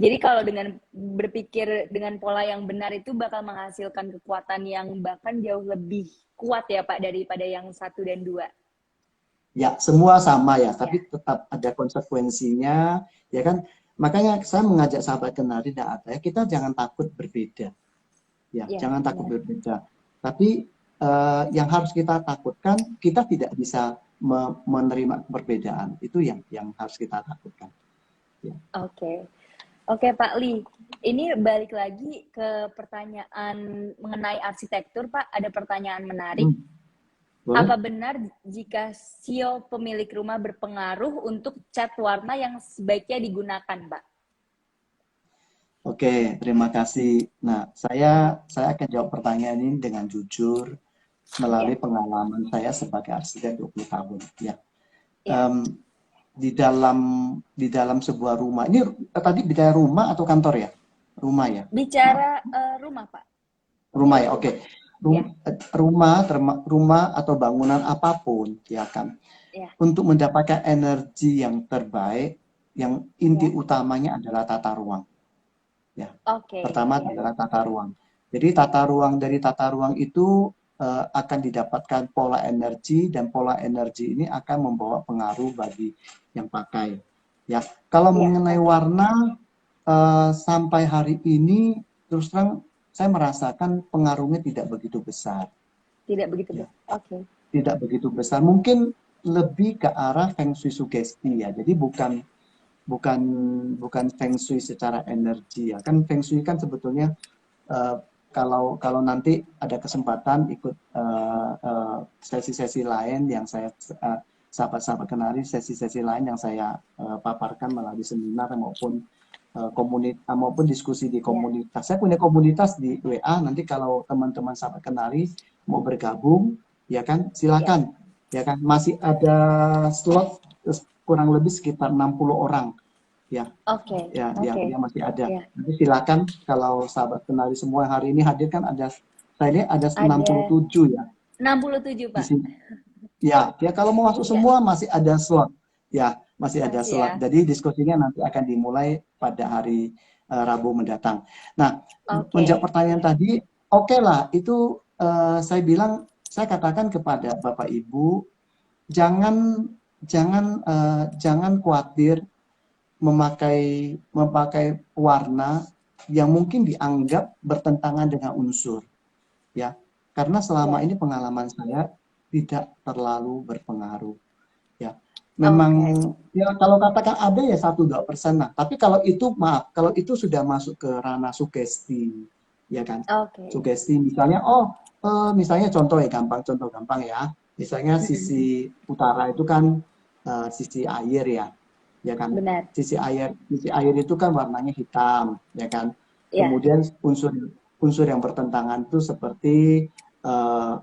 Jadi kalau dengan berpikir dengan pola yang benar itu bakal menghasilkan kekuatan yang bahkan jauh lebih kuat ya Pak daripada yang 1 dan 2. Ya, semua sama ya, Ya. tapi tetap ada konsekuensinya, ya kan? Makanya saya mengajak sahabat kenari dan Ataya, kita jangan takut berbeda. Ya, Ya, jangan takut benar. berbeda. Tapi yang harus kita takutkan, kita tidak bisa menerima perbedaan. Itu yang harus kita takutkan. Ya. Oke. Oke Pak Li, ini balik lagi ke pertanyaan mengenai arsitektur Pak, ada pertanyaan menarik. Boleh? Apa benar jika sio pemilik rumah berpengaruh untuk cat warna yang sebaiknya digunakan Pak? Oke, terima kasih. Nah, saya akan jawab pertanyaan ini dengan jujur melalui pengalaman saya sebagai arsitek 20 tahun. Ya. Ya. Di dalam sebuah rumah. Ini tadi bicara rumah atau kantor ya? Rumah ya? Bicara rumah Pak. Rumah ya, oke. Ya. Rumah atau bangunan apapun, ya kan? Ya. Untuk mendapatkan energi yang terbaik, yang inti utamanya adalah tata ruang. Ya. Oke. Pertama adalah tata ruang. Jadi dari tata ruang itu akan didapatkan pola energi, dan pola energi ini akan membawa pengaruh bagi yang pakai. Ya, kalau mengenai warna sampai hari ini terus terang saya merasakan pengaruhnya tidak begitu besar. Tidak begitu ya. Oke. Tidak begitu besar. Mungkin lebih ke arah feng shui sugesti ya. Jadi bukan feng shui secara energi ya. Kan feng shui kan sebetulnya kalau nanti ada kesempatan ikut sesi-sesi lain yang saya sahabat-sahabat kenari, sesi-sesi lain yang saya paparkan melalui seminar maupun maupun diskusi di komunitas. Saya punya komunitas di WA, nanti kalau teman-teman sahabat kenari mau bergabung, ya kan, silakan. Ya kan, masih ada slot kurang lebih sekitar 60 orang. ya. Oke, Ya, oke. dia masih ada. Ya, Nanti silakan kalau sahabat kenali semua yang hari ini hadir kan ada, saya lihat ada ada 67 ya 67 di Pak. sini. Ya, ya kalau mau masuk Iya, semua masih ada slot. Ya, masih ada masih slot. ya. Jadi diskusinya nanti akan dimulai pada hari Rabu mendatang. Nah, menjawab Oke. pertanyaan tadi, oke lah, itu saya bilang, saya katakan kepada Bapak Ibu, jangan jangan khawatir memakai memakai warna yang mungkin dianggap bertentangan dengan unsur, ya. Karena selama Ya. ini pengalaman saya tidak terlalu berpengaruh, ya. Memang Oke. ya kalau katakan ada ya 1-2%. Nah, tapi kalau itu maaf, kalau itu sudah masuk ke ranah sugesti, ya kan? Oke. Sugesti misalnya, misalnya contoh gampang ya. Misalnya Mm-mm. sisi utara itu kan sisi air ya, ya kan? Benar. Sisi air itu kan warnanya hitam, ya kan? Ya, Kemudian unsur unsur yang bertentangan itu seperti eh,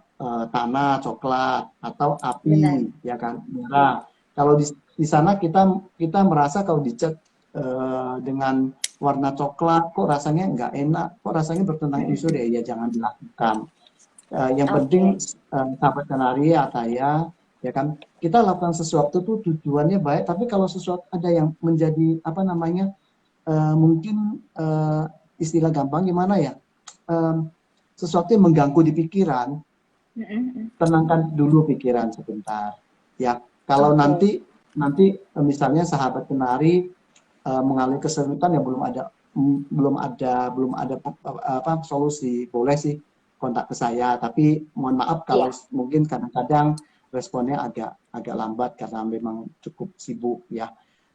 tanah, coklat atau benar. api, ya kan? Merah. Kalau di sana kita kita merasa kalau dicat dengan warna coklat kok rasanya nggak enak, kok rasanya bertentangan unsur Mm-mm. ya jangan dilakukan. Yang penting Oke. sahabat kenari Ataya, ya kan kita lakukan sesuatu tuh tujuannya baik, tapi kalau sesuatu ada yang menjadi apa namanya mungkin istilah gampang gimana ya, sesuatu yang mengganggu di pikiran, Mm-mm. tenangkan dulu pikiran sebentar, ya. Kalau Oke. nanti nanti misalnya sahabat kenari mengalami kesulitan yang belum ada apa solusi, boleh sih kontak ke saya, tapi mohon maaf kalau Iya. mungkin kadang-kadang responnya agak agak lambat karena memang cukup sibuk ya.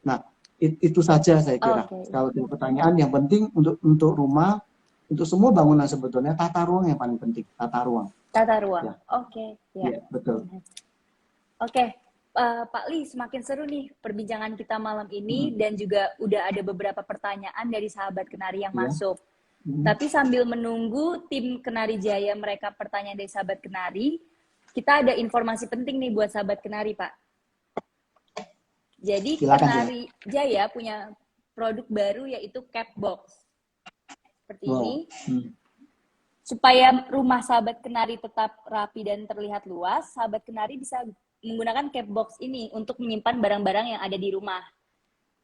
Nah, itu saja saya kira. Oke. Kalau ada pertanyaan, yang penting untuk rumah, untuk semua bangunan sebetulnya tata ruang yang paling penting, tata ruang Tata ruang. ya. Oke. Ya. Iya, betul. Benar. Oke. Pak Li, semakin seru nih perbincangan kita malam ini Mm, dan juga udah ada beberapa pertanyaan dari sahabat Kenari yang ya. masuk. Mm, Tapi sambil menunggu tim Kenari Jaya mereka pertanyaan dari sahabat Kenari, kita ada informasi penting nih buat sahabat Kenari, Pak. Jadi silakan silakan. Kenari Jaya punya produk baru yaitu cap box. Seperti ini. Wow. Mm, Supaya rumah sahabat Kenari tetap rapi dan terlihat luas, sahabat Kenari bisa menggunakan cap box ini untuk menyimpan barang-barang yang ada di rumah.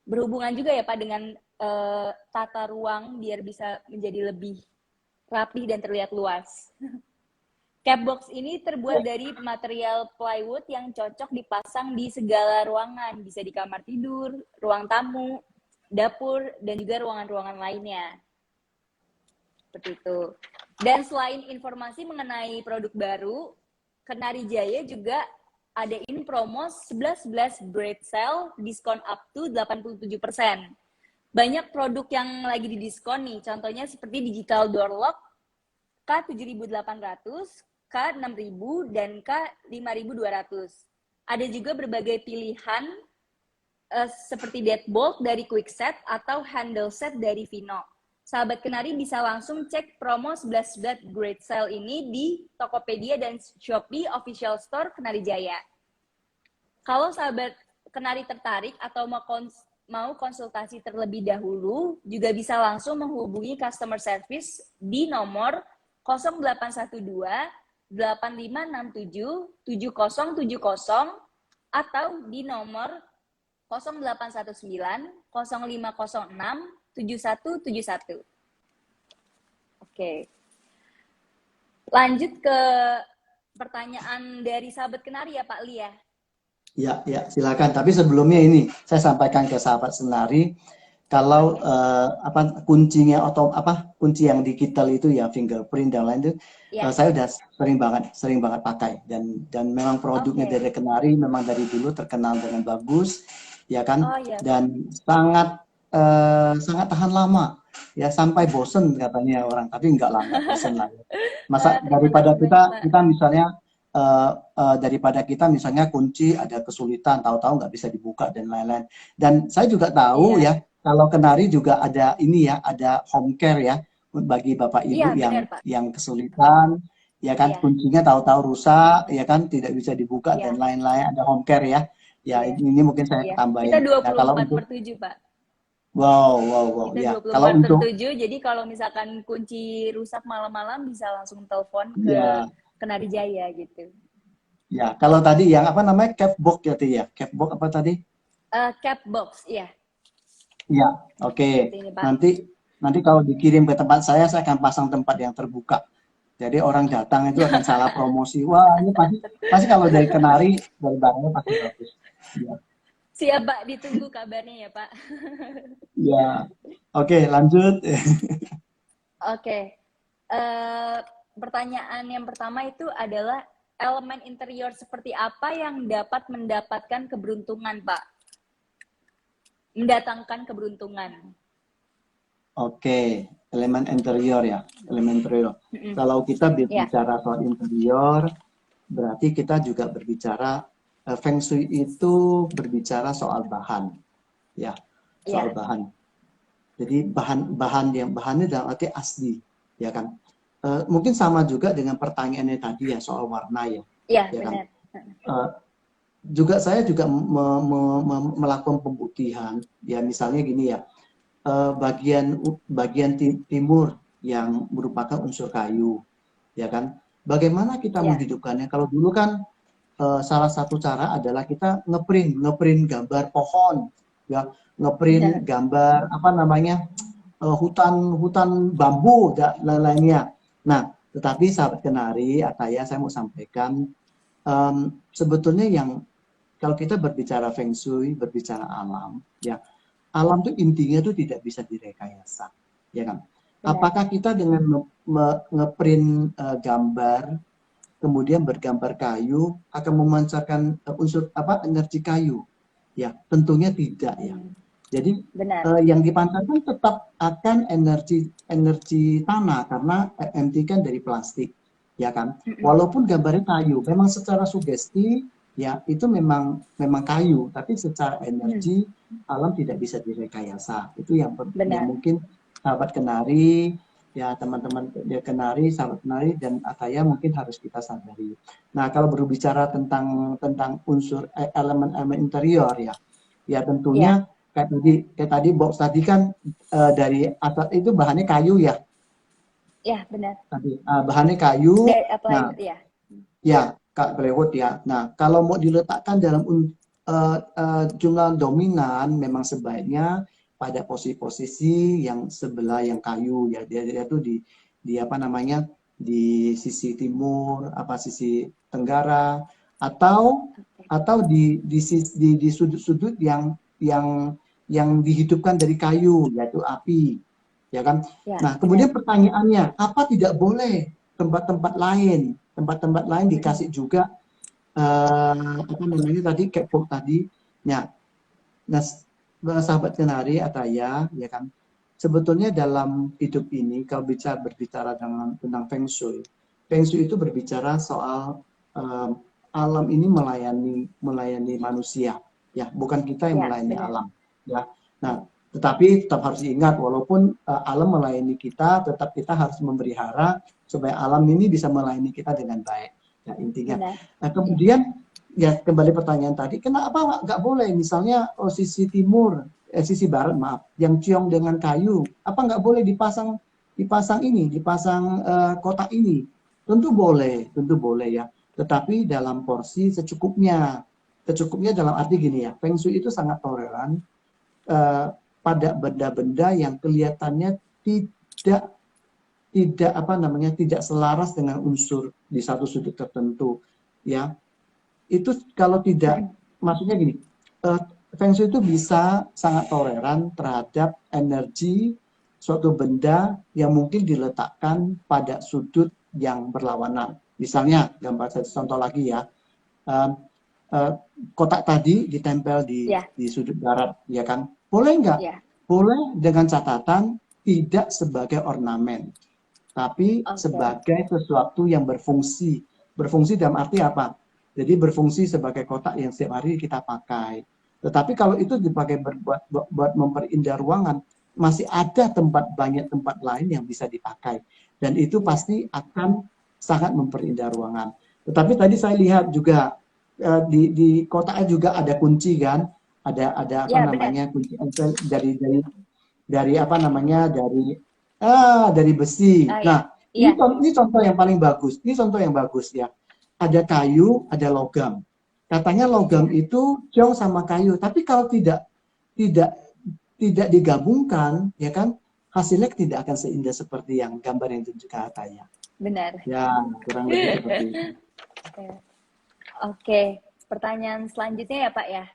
Berhubungan juga ya Pak dengan tata ruang biar bisa menjadi lebih rapih dan terlihat luas. Cap box ini terbuat dari material plywood yang cocok dipasang di segala ruangan, bisa di kamar tidur, ruang tamu, dapur, dan juga ruangan-ruangan lainnya. Seperti itu. Dan selain informasi mengenai produk baru, Kenari Jaya juga adain promo 11-11 great sale, diskon up to 87%. Banyak produk yang lagi di diskon nih, contohnya seperti digital door lock K7.800, K6.000, dan K5.200. Ada juga berbagai pilihan seperti deadbolt dari Quickset atau handle set dari Vino. Sahabat Kenari bisa langsung cek promo 11 Great Sale ini di Tokopedia dan Shopee Official Store Kenari Jaya. Kalau sahabat Kenari tertarik atau mau konsultasi terlebih dahulu, juga bisa langsung menghubungi customer service di nomor 0812 8567 7070 atau di nomor 0819 0506 7171. Oke. Lanjut ke pertanyaan dari sahabat Kenari ya Pak Lia. Ya, ya, silakan. Tapi sebelumnya ini saya sampaikan ke sahabat Senari, kalau apa kuncinya atau apa kunci yang digital itu ya fingerprint dan lain itu, Ya. saya udah sering banget pakai, dan memang produknya Oke. dari Kenari memang dari dulu terkenal dengan bagus, ya kan, Oh iya Pak. dan sangat tahan lama, ya sampai bosen katanya orang, tapi enggak lah, enggak bosen lah. Wah, Masa terima kasih daripada banyak kita Pak. kita misalnya daripada kita misalnya kunci ada kesulitan, tahu-tahu nggak bisa dibuka dan lain-lain. Dan saya juga tahu Iya. ya, kalau Kenari juga ada ini ya, ada home care ya bagi bapak Iya, ibu benar yang Pak. kesulitan, ya kan Iya. kuncinya tahu-tahu rusak, ya kan tidak bisa dibuka dan Iya. lain-lain, ada home care ya. Ya Iya. ini mungkin saya Iya. Kita tambahin. Nah kalau untuk 24/7 Pak. Wow, wow, wow. Itu Ya, kalau 24 per untuk 7. Jadi kalau misalkan kunci rusak malam-malam bisa langsung telepon ke ya, Kenari Jaya gitu. ya. Kalau tadi yang apa namanya capbox ya, Ti, ya. Capbox apa tadi? Cap box, iya. Ya, oke. Seperti ini, Pak. Nanti nanti kalau dikirim ke tempat saya akan pasang tempat yang terbuka. Jadi orang datang itu akan salah promosi. Wah, ini pasti pasti kalau dari Kenari dari barangnya pasti bagus. Ya, Siap, Pak. Ditunggu kabarnya ya, Pak. ya. Oke, lanjut. Oke. Eh, Pertanyaan yang pertama itu adalah elemen interior seperti apa yang dapat mendapatkan keberuntungan, Pak? Mendatangkan keberuntungan. Oke, elemen interior ya, elemen interior. Mm-mm. Kalau kita Ya, bicara soal interior, berarti kita juga berbicara Feng Shui itu berbicara soal bahan, ya, soal ya, bahan. Jadi bahannya dalam arti asli, ya kan. Mungkin sama juga dengan pertanyaannya tadi ya soal warna ya, ya, ya kan. benar. Eh, saya juga melakukan pembuktian, ya misalnya gini ya, bagian bagian timur yang merupakan unsur kayu, ya kan. Bagaimana kita Ya, menghidupkannya? Kalau dulu kan salah satu cara adalah kita ngeprint gambar pohon, ya, ngeprint benar. gambar apa namanya hutan hutan bambu dan lain-lainnya. Nah, tetapi sahabat kenari, Ataya, saya mau sampaikan sebetulnya yang kalau kita berbicara feng shui, berbicara alam, ya alam itu intinya itu tidak bisa direkayasa, ya kan? Benar. Apakah kita dengan ngeprint gambar, kemudian bergambar kayu akan memancarkan unsur apa energi kayu? Ya, tentunya tidak ya. Hmm, Jadi benar. yang dipancarkan tetap akan energi energi tanah karena MT kan dari plastik, ya kan. Mm-mm. Walaupun gambarnya kayu, memang secara sugesti ya itu memang kayu, tapi secara Hmm, energi alam tidak bisa direkayasa. Itu yang benar. mungkin sahabat kenari ya teman-teman ya kenari, sahabat kenari dan Ataya mungkin harus kita sadari. Nah, kalau berbicara tentang unsur elemen-elemen interior ya, ya Ya, tentunya kayak tadi box tadi kan dari atas itu bahannya kayu ya ya, benar. tadi bahannya kayu. Dari apply, Nah, ya. ya Kak Brewot ya. Nah, kalau mau diletakkan dalam jumlah dominan memang sebaiknya pada posisi-posisi yang sebelah yang kayu ya dia tuh di apa namanya di sisi timur apa sisi tenggara atau Oke. di sudut-sudut yang dihidupkan dari kayu yaitu api ya kan. Ya, Nah, kemudian benar. pertanyaannya apa tidak boleh tempat-tempat lain Mm-mm. dikasih juga apa namanya tadi kepok tadi. Nah, sahabat kenari Ataya ya kan. Sebetulnya dalam hidup ini kalau berbicara tentang Feng Shui, Feng Shui itu berbicara soal alam ini melayani manusia, ya bukan kita yang Ya, melayani benar. alam, ya. Nah, tetapi tetap harus ingat walaupun alam melayani kita, tetap kita harus memelihara supaya alam ini bisa melayani kita dengan baik. Ya intinya. Benar. Nah, Ya. kemudian ya kembali pertanyaan tadi, kenapa nggak boleh misalnya sisi timur, sisi barat maaf, yang ciong dengan kayu, apa nggak boleh dipasang kotak ini? Tentu boleh ya. Tetapi dalam porsi secukupnya. Secukupnya dalam arti gini ya, Feng Shui itu sangat toleran eh, pada benda-benda yang kelihatannya tidak tidak apa namanya tidak selaras dengan unsur di satu sudut tertentu ya itu kalau tidak Mm-mm. maksudnya gini uh, Feng Shui itu bisa sangat toleran terhadap energi suatu benda yang mungkin diletakkan pada sudut yang berlawanan. Misalnya gambar satu contoh lagi ya, uh, uh, kotak tadi ditempel Ya, di sudut barat, ya kan? Boleh nggak? ya. Boleh dengan catatan tidak sebagai ornamen, tapi Oke. sebagai sesuatu yang berfungsi. Berfungsi dalam arti apa? Jadi berfungsi sebagai kotak yang setiap hari kita pakai. Tetapi kalau itu dipakai buat memperindah ruangan, masih ada banyak tempat lain yang bisa dipakai. Dan itu Ya. pasti akan sangat memperindah ruangan. Tetapi tadi saya lihat juga di kotaknya juga ada kunci kan. ada apa Ya, benar. namanya kunci engsel dari apa namanya dari besi. Ah, ya. Nah, Iya. ini contoh yang paling bagus. Ini contoh yang bagus ya. Ada kayu, ada logam. Katanya logam Iya. itu jauh sama kayu, tapi kalau tidak tidak digabungkan, ya kan, hasilnya tidak akan seindah seperti yang gambar yang ditunjukkan katanya. Benar. Ya, kurang lebih seperti itu. Oke, pertanyaan selanjutnya ya Pak ya.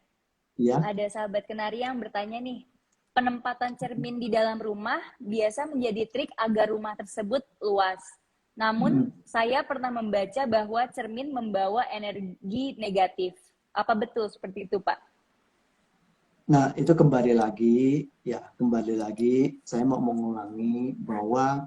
Ya. Ada sahabat kenari yang bertanya nih, penempatan cermin di dalam rumah biasa menjadi trik agar rumah tersebut luas. Namun, saya pernah membaca bahwa cermin membawa energi negatif. Apa betul seperti itu, Pak? Nah, itu kembali lagi, saya mau mengulangi bahwa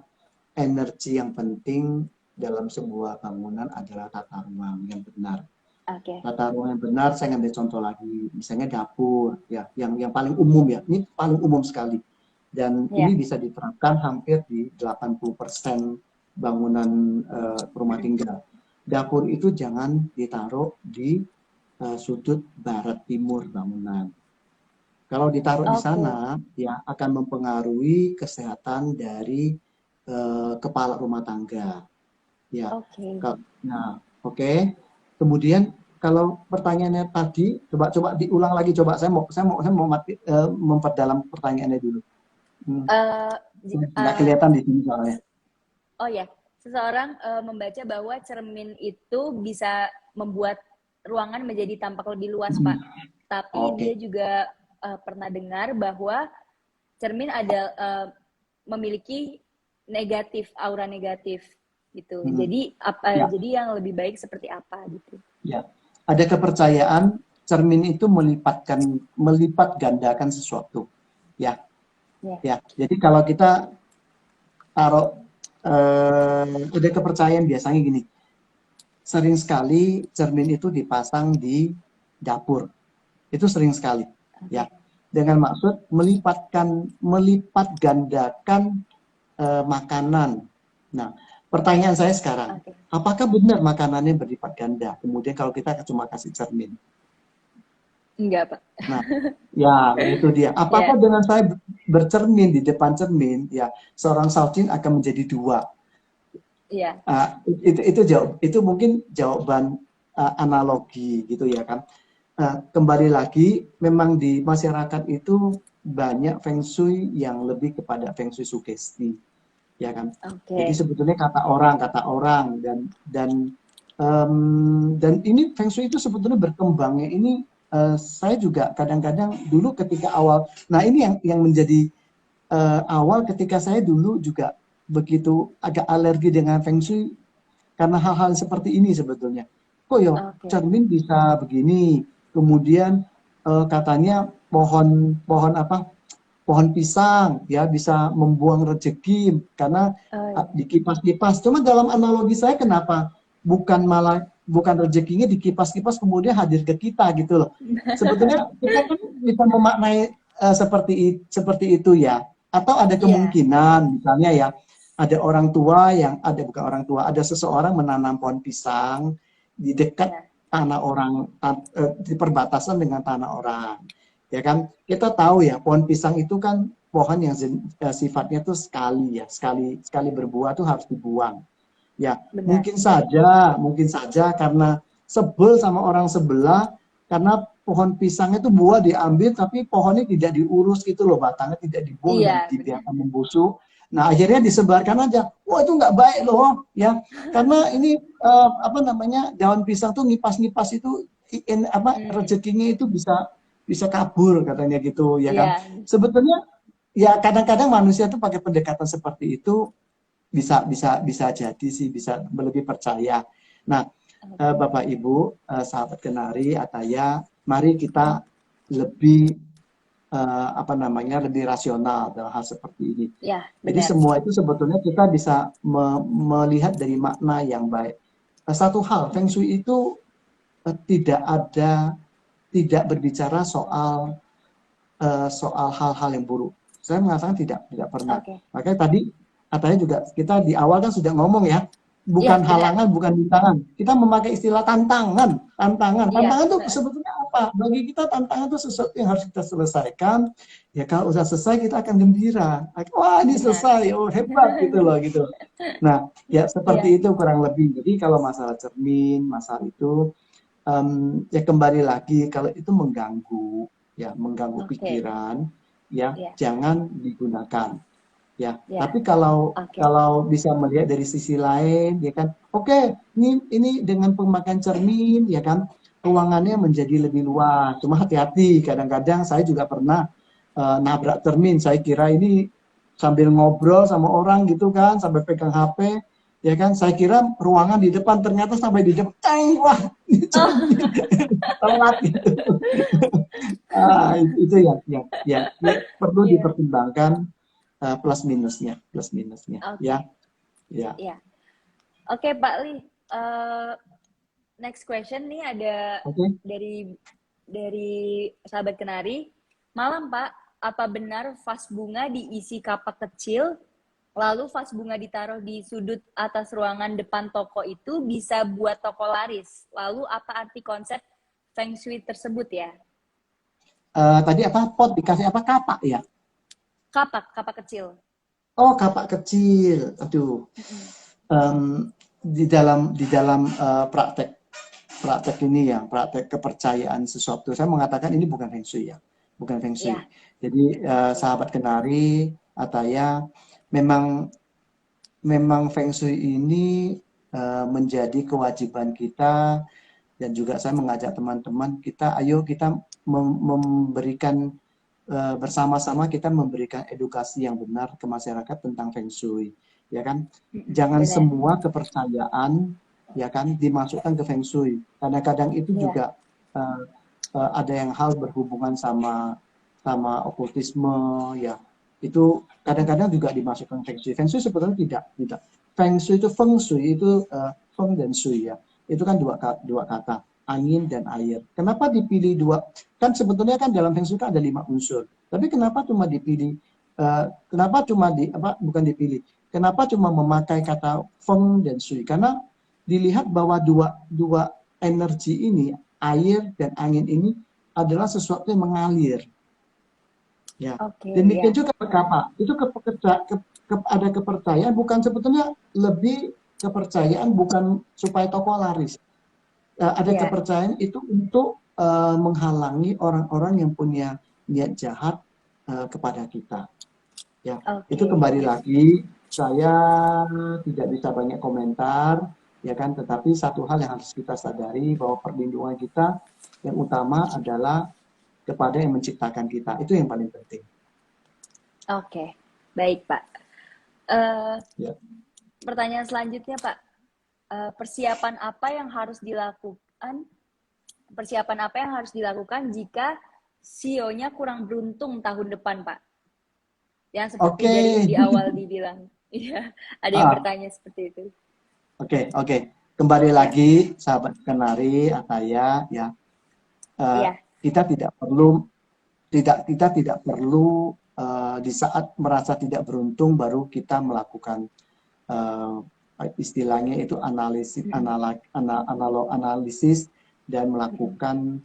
energi yang penting dalam sebuah bangunan adalah tata ruang yang benar. Oke. Tata ruang yang benar, saya ngambil contoh lagi, misalnya dapur, ya, yang paling umum ya, ini paling umum sekali. Dan ini bisa diterapkan hampir di 80% bangunan rumah tinggal. Dapur itu jangan ditaruh di sudut barat timur bangunan. Kalau ditaruh di sana, ya akan mempengaruhi kesehatan dari kepala rumah tangga. Ya. Nah, oke. Kemudian kalau pertanyaannya tadi, coba diulang lagi, coba saya mau memperdalam pertanyaannya dulu. Nggak kelihatan di sini soalnya. Oh ya, seseorang membaca bahwa cermin itu bisa membuat ruangan menjadi tampak lebih luas, Pak. Tapi dia juga pernah dengar bahwa cermin ada memiliki aura negatif gitu. Jadi jadi yang lebih baik seperti apa gitu. Ya. Ada kepercayaan cermin itu melipat gandakan sesuatu. Ya. Ya. Jadi kalau kita taruh ada kepercayaan biasanya gini. Sering sekali cermin itu dipasang di dapur. Itu sering sekali. Ya. Dengan maksud melipat gandakan makanan. Nah, pertanyaan saya sekarang, apakah benar makanannya berlipat ganda? Kemudian kalau kita cuma kasih cermin. Enggak, Pak. Nah, ya itu dia. Apakah dengan saya bercermin di depan cermin, ya seorang Saujin akan menjadi dua? Iya. Itu mungkin jawaban analogi gitu ya kan. Kembali lagi, memang di masyarakat itu banyak feng shui yang lebih kepada feng shui sugesti, ya kan. Jadi sebetulnya kata orang dan ini feng shui itu sebetulnya berkembangnya ini saya juga kadang-kadang dulu ketika awal, nah ini yang menjadi awal ketika saya dulu juga begitu agak alergi dengan feng shui karena hal-hal seperti ini sebetulnya. Kok ya cermin bisa begini, kemudian katanya pohon pisang ya bisa membuang rezeki karena dikipas-kipas. Cuma dalam analogi saya kenapa bukan rezekinya dikipas-kipas kemudian hadir ke kita gitu loh. Sebetulnya kita kan bisa memaknai seperti itu ya. Atau ada kemungkinan misalnya ya ada seseorang menanam pohon pisang di dekat tanah orang, di perbatasan dengan tanah orang. Ya kan, kita tahu ya pohon pisang itu kan pohon yang sifatnya tuh sekali berbuah tuh harus dibuang. Ya, mungkin saja karena sebel sama orang sebelah karena pohon pisang itu buah diambil tapi pohonnya tidak diurus gitu loh, batangnya tidak dibuang dan dibiarkan membusuk. Nah, akhirnya disebarkan aja. Wah, itu nggak baik loh, ya. Karena ini daun pisang tuh ngipas-ngipas itu rezekinya itu bisa kabur katanya gitu, ya kan. Sebetulnya ya kadang-kadang manusia tuh pakai pendekatan seperti itu bisa jadi sih, bisa lebih percaya. Nah, Bapak Ibu, sahabat kenari, Ataya, mari kita lebih lebih rasional dalam hal seperti ini. Ya, jadi semua itu sebetulnya kita bisa melihat dari makna yang baik. Satu hal, feng shui itu tidak berbicara soal hal-hal yang buruk. Saya mengatakan tidak pernah. Makanya tadi katanya juga kita di awal kan sudah ngomong ya, bukan halangan, bukan rintangan. Kita memakai istilah tantangan. Tantangan itu sebetulnya apa? Bagi kita tantangan itu sesuatu yang harus kita selesaikan. Ya kalau udah selesai kita akan gembira. Wah ini Benar. selesai, oh hebat gitu loh gitu. Nah ya Iya, seperti itu kurang lebih. Jadi kalau masalah cermin, masalah itu ya kembali lagi kalau itu mengganggu, ya mengganggu oke. pikiran, ya Iya, jangan digunakan. Ya, iya, tapi kalau oke. kalau bisa melihat dari sisi lain, ya kan, oke, ini dengan pemakaian cermin, ya kan, ruangannya menjadi lebih luas. Cuma hati-hati, kadang-kadang saya juga pernah nabrak cermin. Saya kira ini sambil ngobrol sama orang gitu kan, sambil pegang HP, ya kan. Saya kira ruangan di depan, ternyata sampai di depan, wah, ini cermin Oh, telat gitu. Itu yang perlu iya, dipertimbangkan plus minusnya ya oke. ya Iya. Oke, Pak Li. Eh, Next question nih ada oke. dari sahabat Kenari. Malam Pak, apa benar vas bunga diisi kapak kecil, lalu vas bunga ditaruh di sudut atas ruangan depan toko itu bisa buat toko laris? Lalu apa arti konsep feng shui tersebut ya? Tadi apa pot dikasih apa kapak ya? Kapak, kapak kecil. Oh kapak kecil, aduh. Mm-mm. Di dalam praktek praktek ini ya, praktek kepercayaan sesuatu. Saya mengatakan ini bukan feng shui ya, bukan feng shui. Ya, Jadi oke. sahabat kenari, Ataya, memang memang feng shui ini menjadi kewajiban kita dan juga saya mengajak teman-teman kita, ayo kita memberikan bersama-sama kita memberikan edukasi yang benar ke masyarakat tentang feng shui, ya kan? Mm-mm, Jangan benar. semua kepercayaan, ya kan, dimasukkan ke feng shui. Kadang-kadang itu Ya, juga uh, ada yang hal berhubungan sama sama okultisme, ya. Itu kadang-kadang juga dimasukkan feng shui. Feng shui sebetulnya tidak. Feng shui itu feng shui itu feng dan shui ya. Itu kan dua kata, angin dan air. Kenapa dipilih dua? Kan sebetulnya kan dalam feng shui kan ada 5 unsur. Tapi kenapa cuma dipilih? Kenapa cuma bukan dipilih? Kenapa cuma memakai kata feng dan shui? Karena dilihat bahwa dua dua energi ini, air dan angin ini adalah sesuatu yang mengalir. Ya, oke, demikian ya. juga apa? Itu ada kepercayaan bukan sebetulnya lebih kepercayaan bukan supaya toko laris. Ada Ya, kepercayaan itu untuk menghalangi orang-orang yang punya niat jahat kepada kita. Ya, itu oke, kembali ya. lagi saya tidak bisa banyak komentar, ya kan. Tetapi satu hal yang harus kita sadari bahwa perlindungan kita yang utama adalah kepada yang menciptakan kita. Itu yang paling penting. Oke, baik Pak. Eh, Ya. Pertanyaan selanjutnya Pak, persiapan apa yang harus dilakukan? Persiapan apa yang harus dilakukan jika CEO-nya kurang beruntung tahun depan, Pak? Yang seperti Oke, dari di awal dibilang. Iya, ada yang ah, bertanya seperti itu. oke. Kembali Ya, lagi, sahabat kenari, Ataya, ya. Eh, iya, kita tidak perlu kita tidak perlu di saat merasa tidak beruntung baru kita melakukan uh, istilahnya itu analisis dan melakukan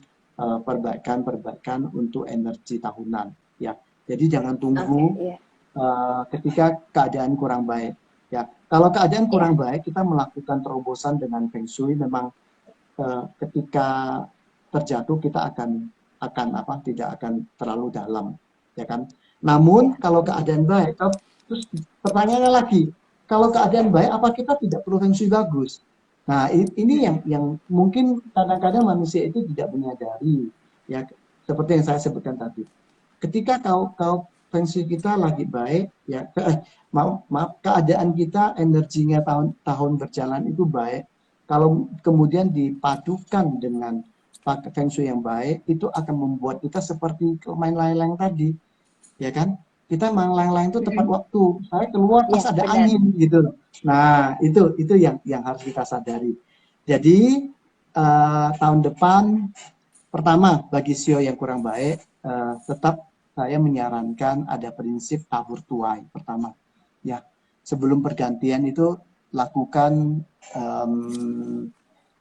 perbaikan untuk energi tahunan ya. Jadi jangan oke, tunggu iya, ketika keadaan kurang baik ya. Kalau keadaan iya, kurang baik kita melakukan terobosan dengan feng shui memang ketika terjatuh kita akan apa tidak akan terlalu dalam ya kan. Namun iya, kalau keadaan baik, terus pertanyaannya lagi, kalau keadaan baik apa kita tidak perlu feng shui bagus? Nah ini yang mungkin kadang-kadang manusia itu tidak menyadari ya seperti yang saya sebutkan tadi. Ketika kau feng shui kita lagi baik ya maaf keadaan kita energinya tahun berjalan itu baik, kalau kemudian dipadukan dengan pakai feng shui yang baik itu akan membuat kita seperti main layang tadi ya kan, kita main layang itu tepat waktu, saya keluar pas iya, ada benar. angin gitu. Nah itu yang harus kita sadari. Jadi tahun depan pertama bagi sio yang kurang baik tetap saya menyarankan ada prinsip tabur tuai pertama ya, sebelum pergantian itu lakukan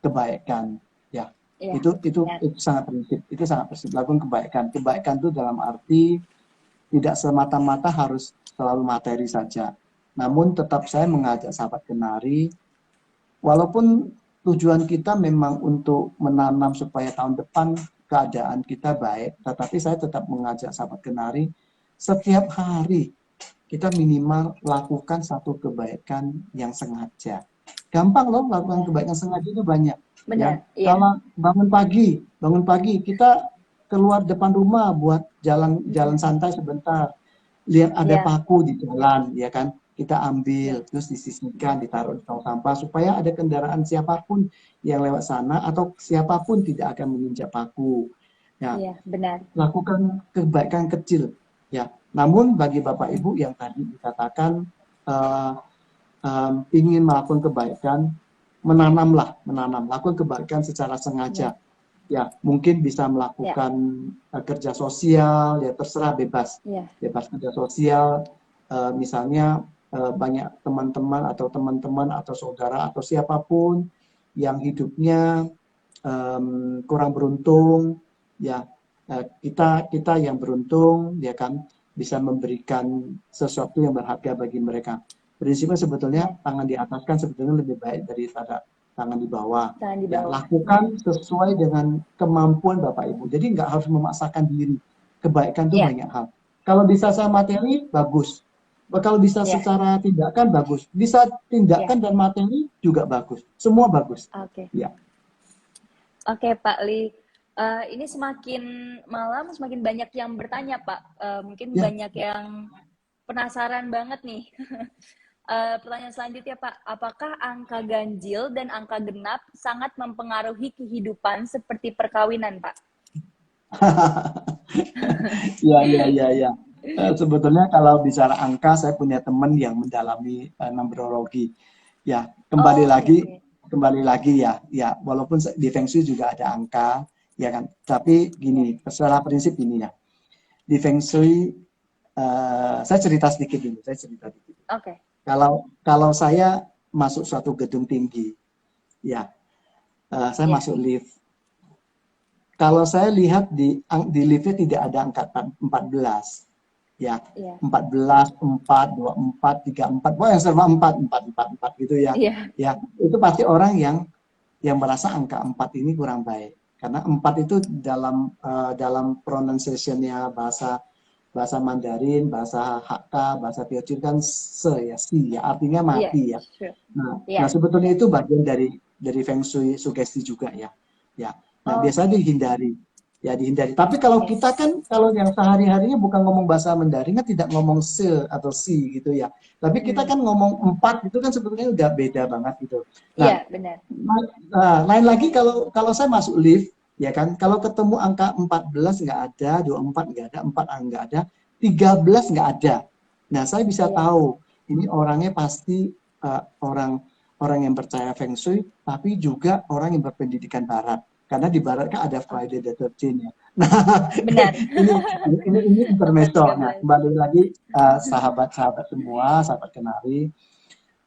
kebaikan ya. Iya, benar. Itu sangat prinsip, itu sangat prinsip. Lakukan kebaikan. Kebaikan itu dalam arti tidak semata-mata harus selalu materi saja. Namun tetap saya mengajak sahabat kenari, walaupun tujuan kita memang untuk menanam supaya tahun depan keadaan kita baik, tetapi saya tetap mengajak sahabat kenari setiap hari kita minimal lakukan satu kebaikan yang sengaja. Gampang loh melakukan kebaikan sengaja itu banyak. Ya, Benar, iya. kalau bangun pagi kita keluar depan rumah buat jalan santai sebentar, lihat ada Iya, paku di jalan, ya kan, kita ambil terus disisihkan, ditaruh di tong sampah supaya ada kendaraan siapapun yang lewat sana atau siapapun tidak akan menginjak paku. Ya, iya, benar. lakukan kebaikan kecil. Ya, namun bagi Bapak Ibu yang tadi dikatakan uh, ingin melakukan kebaikan, menanam, lakukan kebaikan secara sengaja. Ya, mungkin bisa Ya, melakukan kerja sosial, ya terserah, bebas ya, kerja sosial. Misalnya banyak teman-teman atau saudara atau siapapun yang hidupnya kurang beruntung, ya kita yang beruntung, ya kan, bisa memberikan sesuatu yang berharga bagi mereka. Prinsipnya sebetulnya ya. tangan di atas kan sebetulnya lebih baik daripada tangan di bawah. Tangan di Ya, bawah. lakukan sesuai dengan kemampuan Bapak Ibu. Jadi nggak harus memaksakan diri. Kebaikan itu Iya, banyak hal. Kalau bisa secara materi, bagus. Kalau bisa iya, secara tindakan, bagus. Bisa iya. tindakan dan materi juga bagus. Semua bagus. Oke. Ya. Oke, Pak Li. Ini semakin malam, semakin banyak yang bertanya, Pak. Mungkin Ya. banyak yang penasaran banget nih. Pertanyaan selanjutnya, Pak. Apakah angka ganjil dan angka genap sangat mempengaruhi kehidupan seperti perkawinan, Pak? Ya. Sebetulnya kalau bicara angka, saya punya teman yang mendalami numerologi. Ya, Oh, oke. kembali lagi ya, walaupun di Feng Shui juga ada angka, ya kan. Tapi Ya, gini, secara prinsip ini ya, di Feng Shui, saya cerita sedikit dulu. oke. Kalau saya masuk suatu gedung tinggi, ya, saya Ya, masuk lift. Kalau saya lihat di liftnya tidak ada angka 14, ya, iya, 14, 4, 24, 34, pokoknya yang serba 4, 4, 4, 4 gitu ya. iya. Ya, itu pasti orang yang merasa angka 4 ini kurang baik. Karena 4 itu dalam pronunciation-nya bahasa Mandarin, bahasa Hakka, bahasa Teochew kan si ya, artinya Iya, mati ya. sure. Nah, Iya. sebetulnya itu bagian dari Feng Shui sugesti juga ya. Ya. Nah, biasanya Oke. dihindari. Ya, dihindari. Tapi kalau Yes. kita kan, kalau yang sehari-harinya bukan ngomong bahasa Mandarin, kan tidak ngomong se atau si gitu ya. Tapi kita kan ngomong 4, itu kan sebetulnya udah beda banget gitu. Nah, Iya, benar. lain lagi kalau saya masuk lift, ya kan, kalau ketemu angka 14 nggak ada, 24 nggak ada, 4 nggak ada, 13 nggak ada. Nah, saya bisa Iya. tahu ini orangnya pasti orang orang yang percaya Feng Shui, tapi juga orang yang berpendidikan Barat. Karena di Barat kan ada Friday the 13th ya. Nah, Benar. ini intermezzo. Nah, 13. kembali lagi sahabat-sahabat semua, sahabat kenari.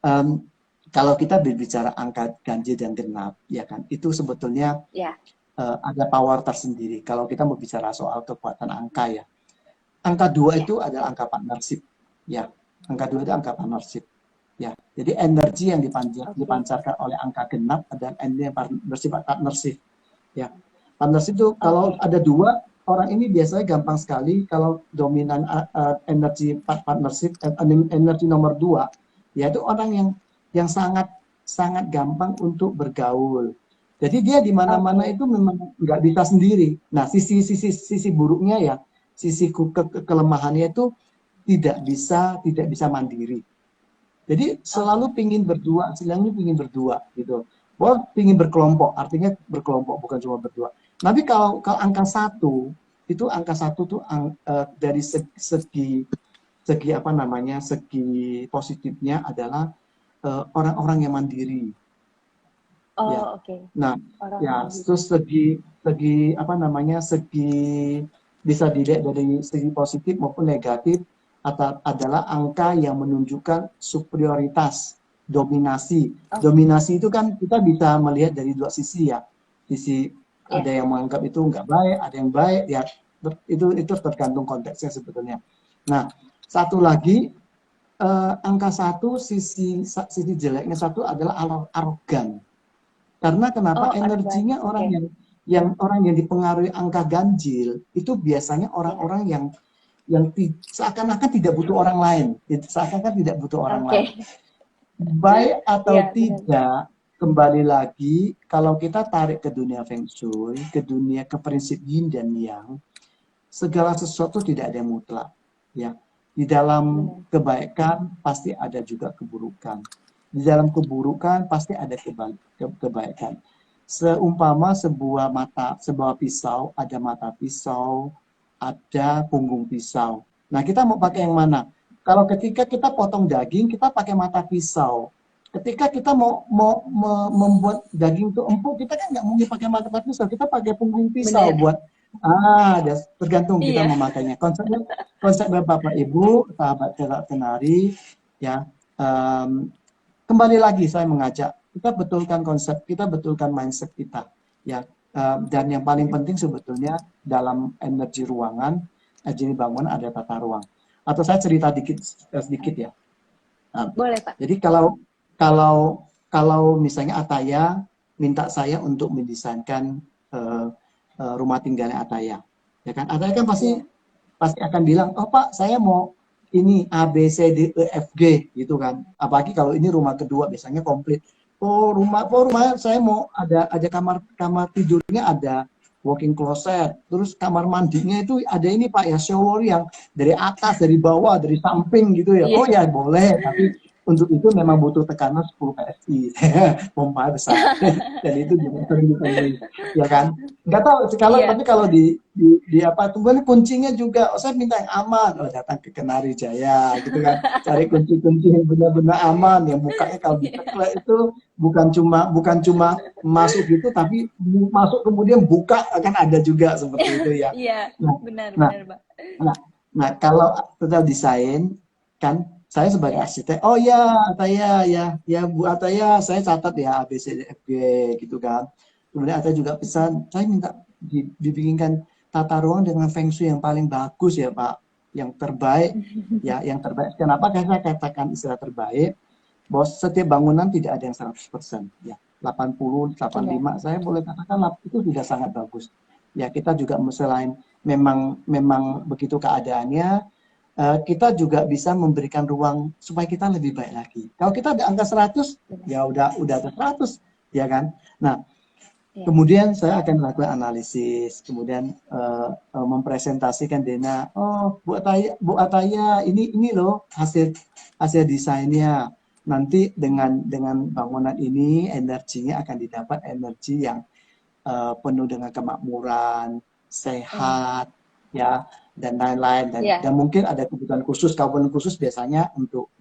Um, Kalau kita berbicara angka ganjil dan genap, ya kan, itu sebetulnya Ya, ada power tersendiri. Kalau kita mau bicara soal kekuatan angka ya, angka 2 ya. itu adalah angka partnership, ya. Angka 2 itu angka partnership, ya. Jadi energi yang Oke. dipancarkan oleh angka genap adalah energi yang bersifat partnership, ya. Partnership itu kalau Oke. ada 2 orang ini biasanya gampang sekali kalau dominan energi partnership, energi nomor 2, yaitu orang yang sangat sangat gampang untuk bergaul. Jadi dia di mana-mana Oke. itu memang nggak bisa sendiri. Nah, sisi buruknya ya, sisi kelemahannya itu tidak bisa mandiri. Jadi selalu Oke. pingin berdua gitu. Bahwa pingin berkelompok, artinya berkelompok bukan cuma berdua. Tapi kalau angka satu tuh dari segi apa namanya, segi positifnya adalah orang-orang yang mandiri, ya. Oh, oke. Nah, Orang ya, mandiri. terus segi apa namanya, bisa dilihat dari segi positif maupun negatif, adalah angka yang menunjukkan superioritas, dominasi. Oke. Dominasi itu kan kita bisa melihat dari dua sisi ya, sisi ada yang menganggap itu nggak baik, ada yang baik, ya itu tergantung konteksnya sebetulnya. Nah, satu lagi, angka 1, sisi jeleknya 1 adalah arogan. Karena kenapa? Energinya orang yang dipengaruhi angka ganjil itu biasanya orang-orang yang seakan-akan tidak butuh orang lain, seakan-akan tidak butuh orang lain. Baik atau tidak, kembali lagi kalau kita tarik ke dunia Feng Shui, ke prinsip Yin dan Yang, segala sesuatu tidak ada yang mutlak, ya. Di dalam kebaikan pasti ada juga keburukan. Di dalam keburukan pasti ada kebaikan. Seumpama sebuah pisau, ada mata pisau, ada punggung pisau. Nah, kita mau pakai yang mana? Kalau ketika kita potong daging, kita pakai mata pisau. Ketika kita mau membuat daging itu empuk, kita kan nggak mungkin pakai mata pisau, kita pakai punggung pisau. Buat tergantung kita memakainya. Konsepnya Bapak Ibu, sahabat kenari, ya. Kembali lagi saya mengajak kita betulkan konsep, kita betulkan mindset kita, ya. Dan yang paling penting sebetulnya dalam energi ruangan, energi bangunan ada tata ruang. Atau saya cerita sedikit ya. Boleh, Pak. Jadi kalau misalnya Ataya minta saya untuk mendesainkan rumah tinggalnya Ataya, ya kan? Ataya kan pasti akan bilang, oh Pak, saya mau ini A B C D E F G gitu kan. Apalagi kalau ini rumah kedua biasanya komplit. Oh rumah saya mau ada kamar tidurnya, ada walk-in closet, terus kamar mandinya itu ada ini Pak ya, shower yang dari atas, dari bawah, dari samping gitu ya. Oh ya boleh, tapi untuk itu memang butuh tekanan 10 PSI, pompa besar, dan itu juga sering ditemui, ya kan? Nggak tahu tapi kalau di apa tungguan kuncinya juga, saya minta yang aman, datang ke Kenari Jaya, gitu kan, cari kunci yang benar-benar aman, yang bukanya kalau diteklek itu bukan cuma masuk gitu, tapi masuk kemudian buka akan ada juga seperti itu ya. Iya, benar Pak. Nah, kalau total desain kan. Saya sebagai arsitek, oh ya Ataya, ya Bu Ataya, saya catat ya A B C D F G gitu kan. Kemudian Ataya juga pesan, saya minta dibikinkan tata ruang dengan feng shui yang paling bagus ya Pak, yang terbaik, ya yang terbaik. Kenapa saya katakan istilah terbaik? Bahwa setiap bangunan tidak ada yang 100%, ya 80, 85, saya boleh katakan itu sudah sangat bagus. Ya kita juga selain memang begitu keadaannya, kita juga bisa memberikan ruang supaya kita lebih baik lagi. Kalau kita ada angka 100, ya udah ada 100, ya kan? Nah, kemudian saya akan melakukan analisis, kemudian mempresentasikan Dena, oh Bu Ataya, ini loh hasil desainnya. Nanti dengan bangunan ini energinya akan didapat energi yang penuh dengan kemakmuran, sehat, ya, dan lain-lain, dan mungkin ada kebutuhan khusus, kawanan khusus biasanya untuk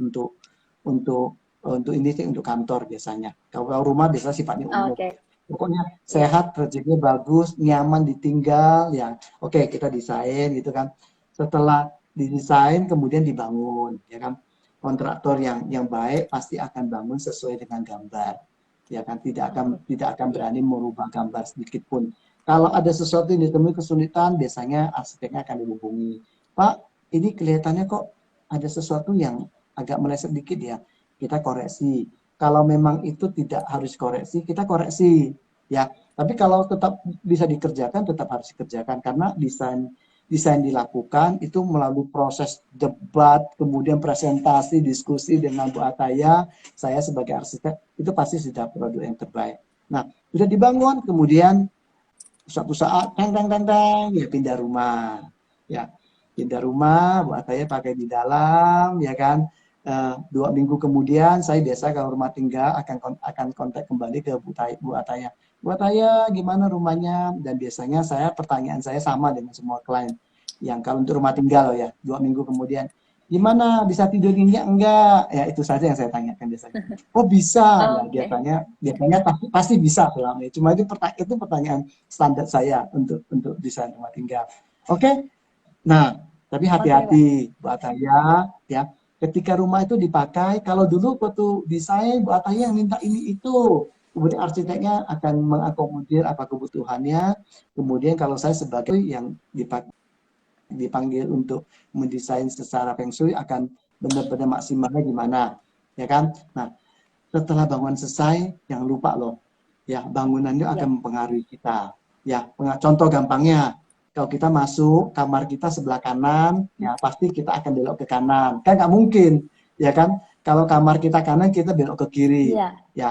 ini sih, untuk kantor biasanya. Kalau rumah biasanya sifatnya umum. Pokoknya sehat, rezekinya bagus, nyaman ditinggal, ya. Oke, kita desain gitu kan. Setelah didesain kemudian dibangun, ya kan. Kontraktor yang baik pasti akan bangun sesuai dengan gambar, ya kan. Tidak akan berani merubah gambar sedikit pun. Kalau ada sesuatu yang ditemui kesulitan, biasanya arsiteknya akan dihubungi. Pak, ini kelihatannya kok ada sesuatu yang agak meleset dikit ya, kita koreksi. Kalau memang itu tidak harus koreksi, kita koreksi, ya. Tapi kalau tetap bisa dikerjakan, tetap harus dikerjakan, karena desain dilakukan itu melalui proses debat, kemudian presentasi, diskusi dengan Bu Ataya. Saya sebagai arsitek itu pasti sudah produk yang terbaik. Nah, sudah dibangun, kemudian suatu saat ya pindah rumah, ya pindah rumah, Bu Ataya pakai di dalam, ya kan. 2 minggu kemudian saya biasa kalau rumah tinggal akan kontak kembali ke Bu Ataya. Bu Ataya, gimana rumahnya? Dan biasanya pertanyaan saya sama dengan semua klien yang kalau untuk rumah tinggal ya, 2 minggu kemudian, gimana, bisa tidur nyenyak enggak? Ya itu saja yang saya tanyakan biasanya. Oh bisa, ya, biasanya pasti bisa selama ini. Cuma itu pertanyaan standar saya untuk desain rumah tinggal. Oke? Nah, tapi hati-hati Bu Ataya, ya. Ketika rumah itu dipakai, kalau dulu waktu desain Bu Ataya yang minta ini itu, kemudian arsiteknya akan mengakomodir apa kebutuhannya, kemudian kalau saya sebagai yang dipanggil untuk mendesain secara feng shui akan benar-benar maksimalnya gimana, ya kan? Nah, setelah bangunan selesai, jangan lupa loh, ya bangunan itu Ya. akan mempengaruhi kita. Ya, contoh gampangnya, kalau kita masuk kamar kita sebelah kanan, ya pasti kita akan belok ke kanan. Kan nggak mungkin, ya kan? Kalau kamar kita kanan, kita belok ke kiri. Iya. Ya,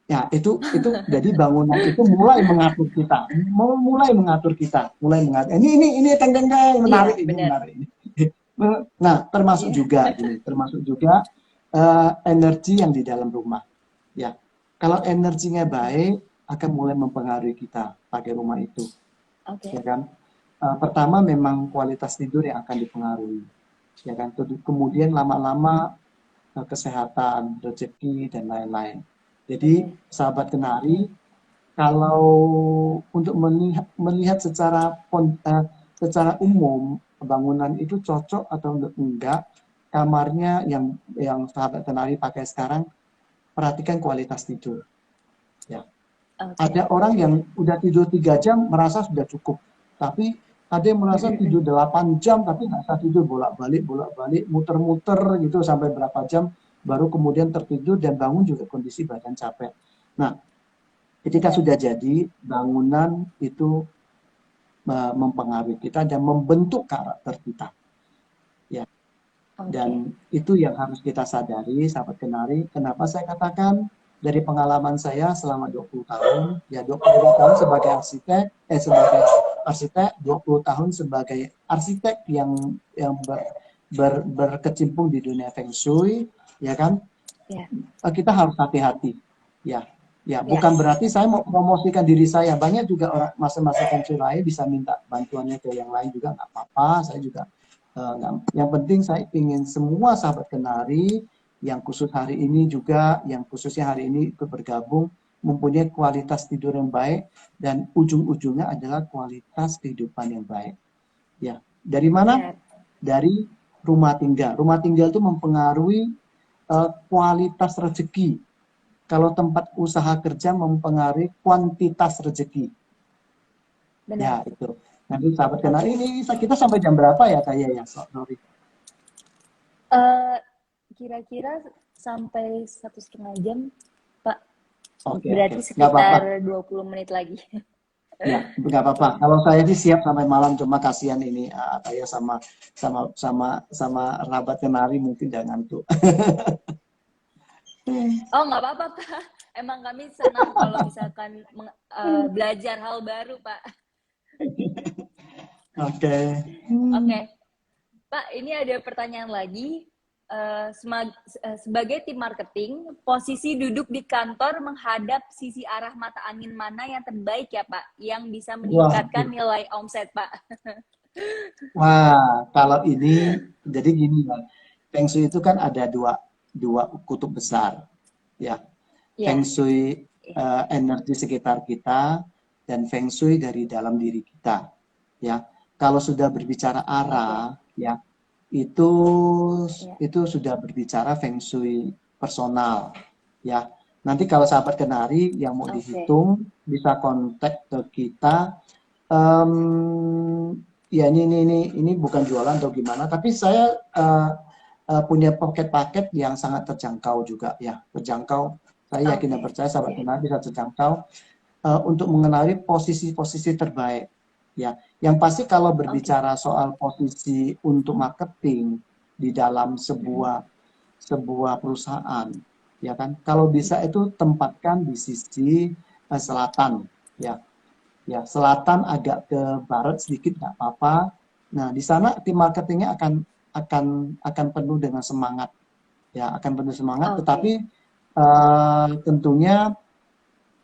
ya itu jadi bangunan itu mulai mengatur kita, mulai mengatur kita, mulai mengatur. Ini teng menarik Iya, ini benar. menarik ini. Nah, termasuk Iya. juga ini, termasuk juga energi yang di dalam rumah. Ya, kalau energinya baik akan mulai mempengaruhi kita pakai rumah itu, Oke. ya kan? Pertama memang kualitas tidur yang akan dipengaruhi, ya kan? Kemudian lama-lama kesehatan, rezeki dan lain-lain. Jadi Oke. sahabat kenari, kalau untuk melihat secara umum bangunan itu cocok atau enggak, kamarnya yang sahabat kenari pakai sekarang, perhatikan kualitas tidur. Ya. Oke. Ada orang yang udah tidur 3 jam merasa sudah cukup, tapi ada yang merasa tidur 8 jam tapi nggak bisa tidur, bolak-balik, muter-muter gitu sampai berapa jam, baru kemudian tertidur dan bangun juga kondisi badan capek. Nah, ketika Benar. sudah jadi, bangunan itu mempengaruhi kita dan membentuk karakter kita. Ya. Oke. Dan itu yang harus kita sadari, sahabat kenari. Kenapa saya katakan dari pengalaman saya selama 20 tahun, ya 22 tahun sebagai arsitek, 20 tahun sebagai arsitek yang berkecimpung di dunia feng shui, ya kan? Ya. Kita harus hati-hati. Ya, ya, bukan Yes. berarti saya mau promosikan diri saya. Banyak juga orang masa-masa feng shui lain bisa minta bantuannya ke yang lain juga nggak apa-apa. Saya juga yang penting saya ingin semua sahabat kenari yang khusus hari ini juga, yang khususnya hari ini ikut bergabung, mempunyai kualitas tidur yang baik dan ujung-ujungnya adalah kualitas kehidupan yang baik. Ya, dari mana? Benar. Dari rumah tinggal. Rumah tinggal itu mempengaruhi kualitas rezeki. Kalau tempat usaha kerja mempengaruhi kuantitas rezeki. Ya, Benar. itu. Nanti sahabat kenal Oke. ini kita sampai jam berapa ya kayak ya? Sorry. Kira-kira sampai 1,5 jam, Pak. Oke. Berarti Nggak apa-apa. sekitar 20 menit lagi. Ya, nggak apa-apa. Kalau saya sih siap sampai malam, cuma kasihan ini Ataya sama rabat kenari mungkin jangan ngantuk. Oh, nggak apa-apa, Pak. Emang kami senang kalau misalkan belajar hal baru, Pak. Oke. Oke. Pak, ini ada pertanyaan lagi. Sebagai tim marketing, posisi duduk di kantor menghadap sisi arah mata angin mana yang terbaik ya, Pak? Yang bisa meningkatkan nilai omset, Pak? Wah, kalau ini jadi gini ya. Feng Shui itu kan ada dua kutub besar, ya. Feng Ya. Shui energi sekitar kita dan Feng Shui dari dalam diri kita, ya. Kalau sudah berbicara arah, ya, itu sudah berbicara Feng Shui personal, ya. Nanti kalau sahabat kenari yang mau dihitung bisa kontak ke kita. Ya ini bukan jualan atau gimana, tapi saya punya paket-paket yang sangat terjangkau juga ya, terjangkau. Saya yakin dan percaya sahabat kenari bisa terjangkau untuk mengenali posisi-posisi terbaik. Ya, yang pasti kalau berbicara soal posisi untuk marketing di dalam sebuah perusahaan, ya kan, kalau bisa itu tempatkan di sisi selatan, ya. Ya, selatan agak ke barat sedikit nggak apa-apa. Nah, di sana tim marketingnya akan penuh dengan semangat, ya, akan penuh semangat. Tetapi tentunya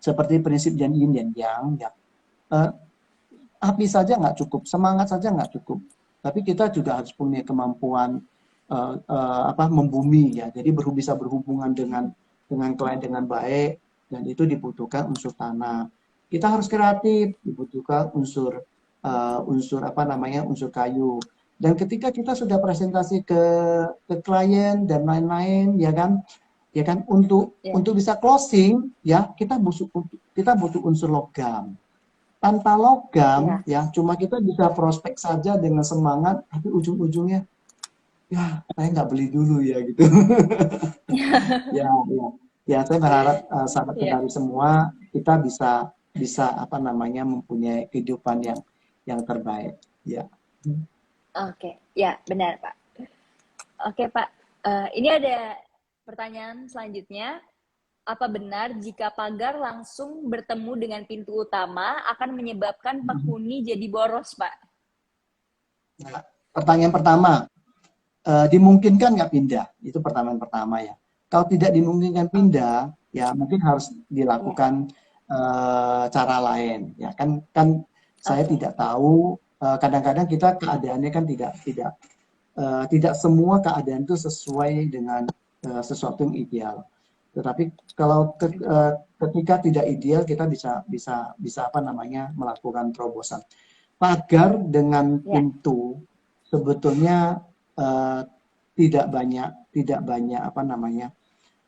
seperti prinsip yin dan yang, ya, api saja nggak cukup, semangat saja nggak cukup. Tapi kita juga harus punya kemampuan membumi, ya. Jadi bisa berhubungan dengan klien dengan baik, dan itu dibutuhkan unsur tanah. Kita harus kreatif, dibutuhkan unsur kayu. Dan ketika kita sudah presentasi ke klien dan lain-lain, ya kan, ya kan? Ya. Untuk bisa closing, ya kita butuh unsur logam. Tanpa logam, ya cuma kita bisa prospek saja dengan semangat, tapi ujung-ujungnya, ya saya nggak beli dulu ya gitu. Ya, ya, ya saya berharap sahabat kenari semua kita bisa apa namanya mempunyai kehidupan yang terbaik. Ya. Oke, ya benar Pak. Oke Pak, ini ada pertanyaan selanjutnya. Apa benar jika pagar langsung bertemu dengan pintu utama akan menyebabkan penghuni jadi boros, Pak? Nah, pertanyaan pertama, dimungkinkan nggak pindah? Itu pertanyaan pertama ya. Kalau tidak dimungkinkan pindah, ya mungkin harus dilakukan cara lain. Ya kan saya tidak tahu. Kadang-kadang kita keadaannya kan tidak semua keadaan itu sesuai dengan sesuatu yang ideal. Tetapi kalau ketika tidak ideal kita bisa apa namanya melakukan terobosan. Pagar dengan pintu sebetulnya tidak banyak apa namanya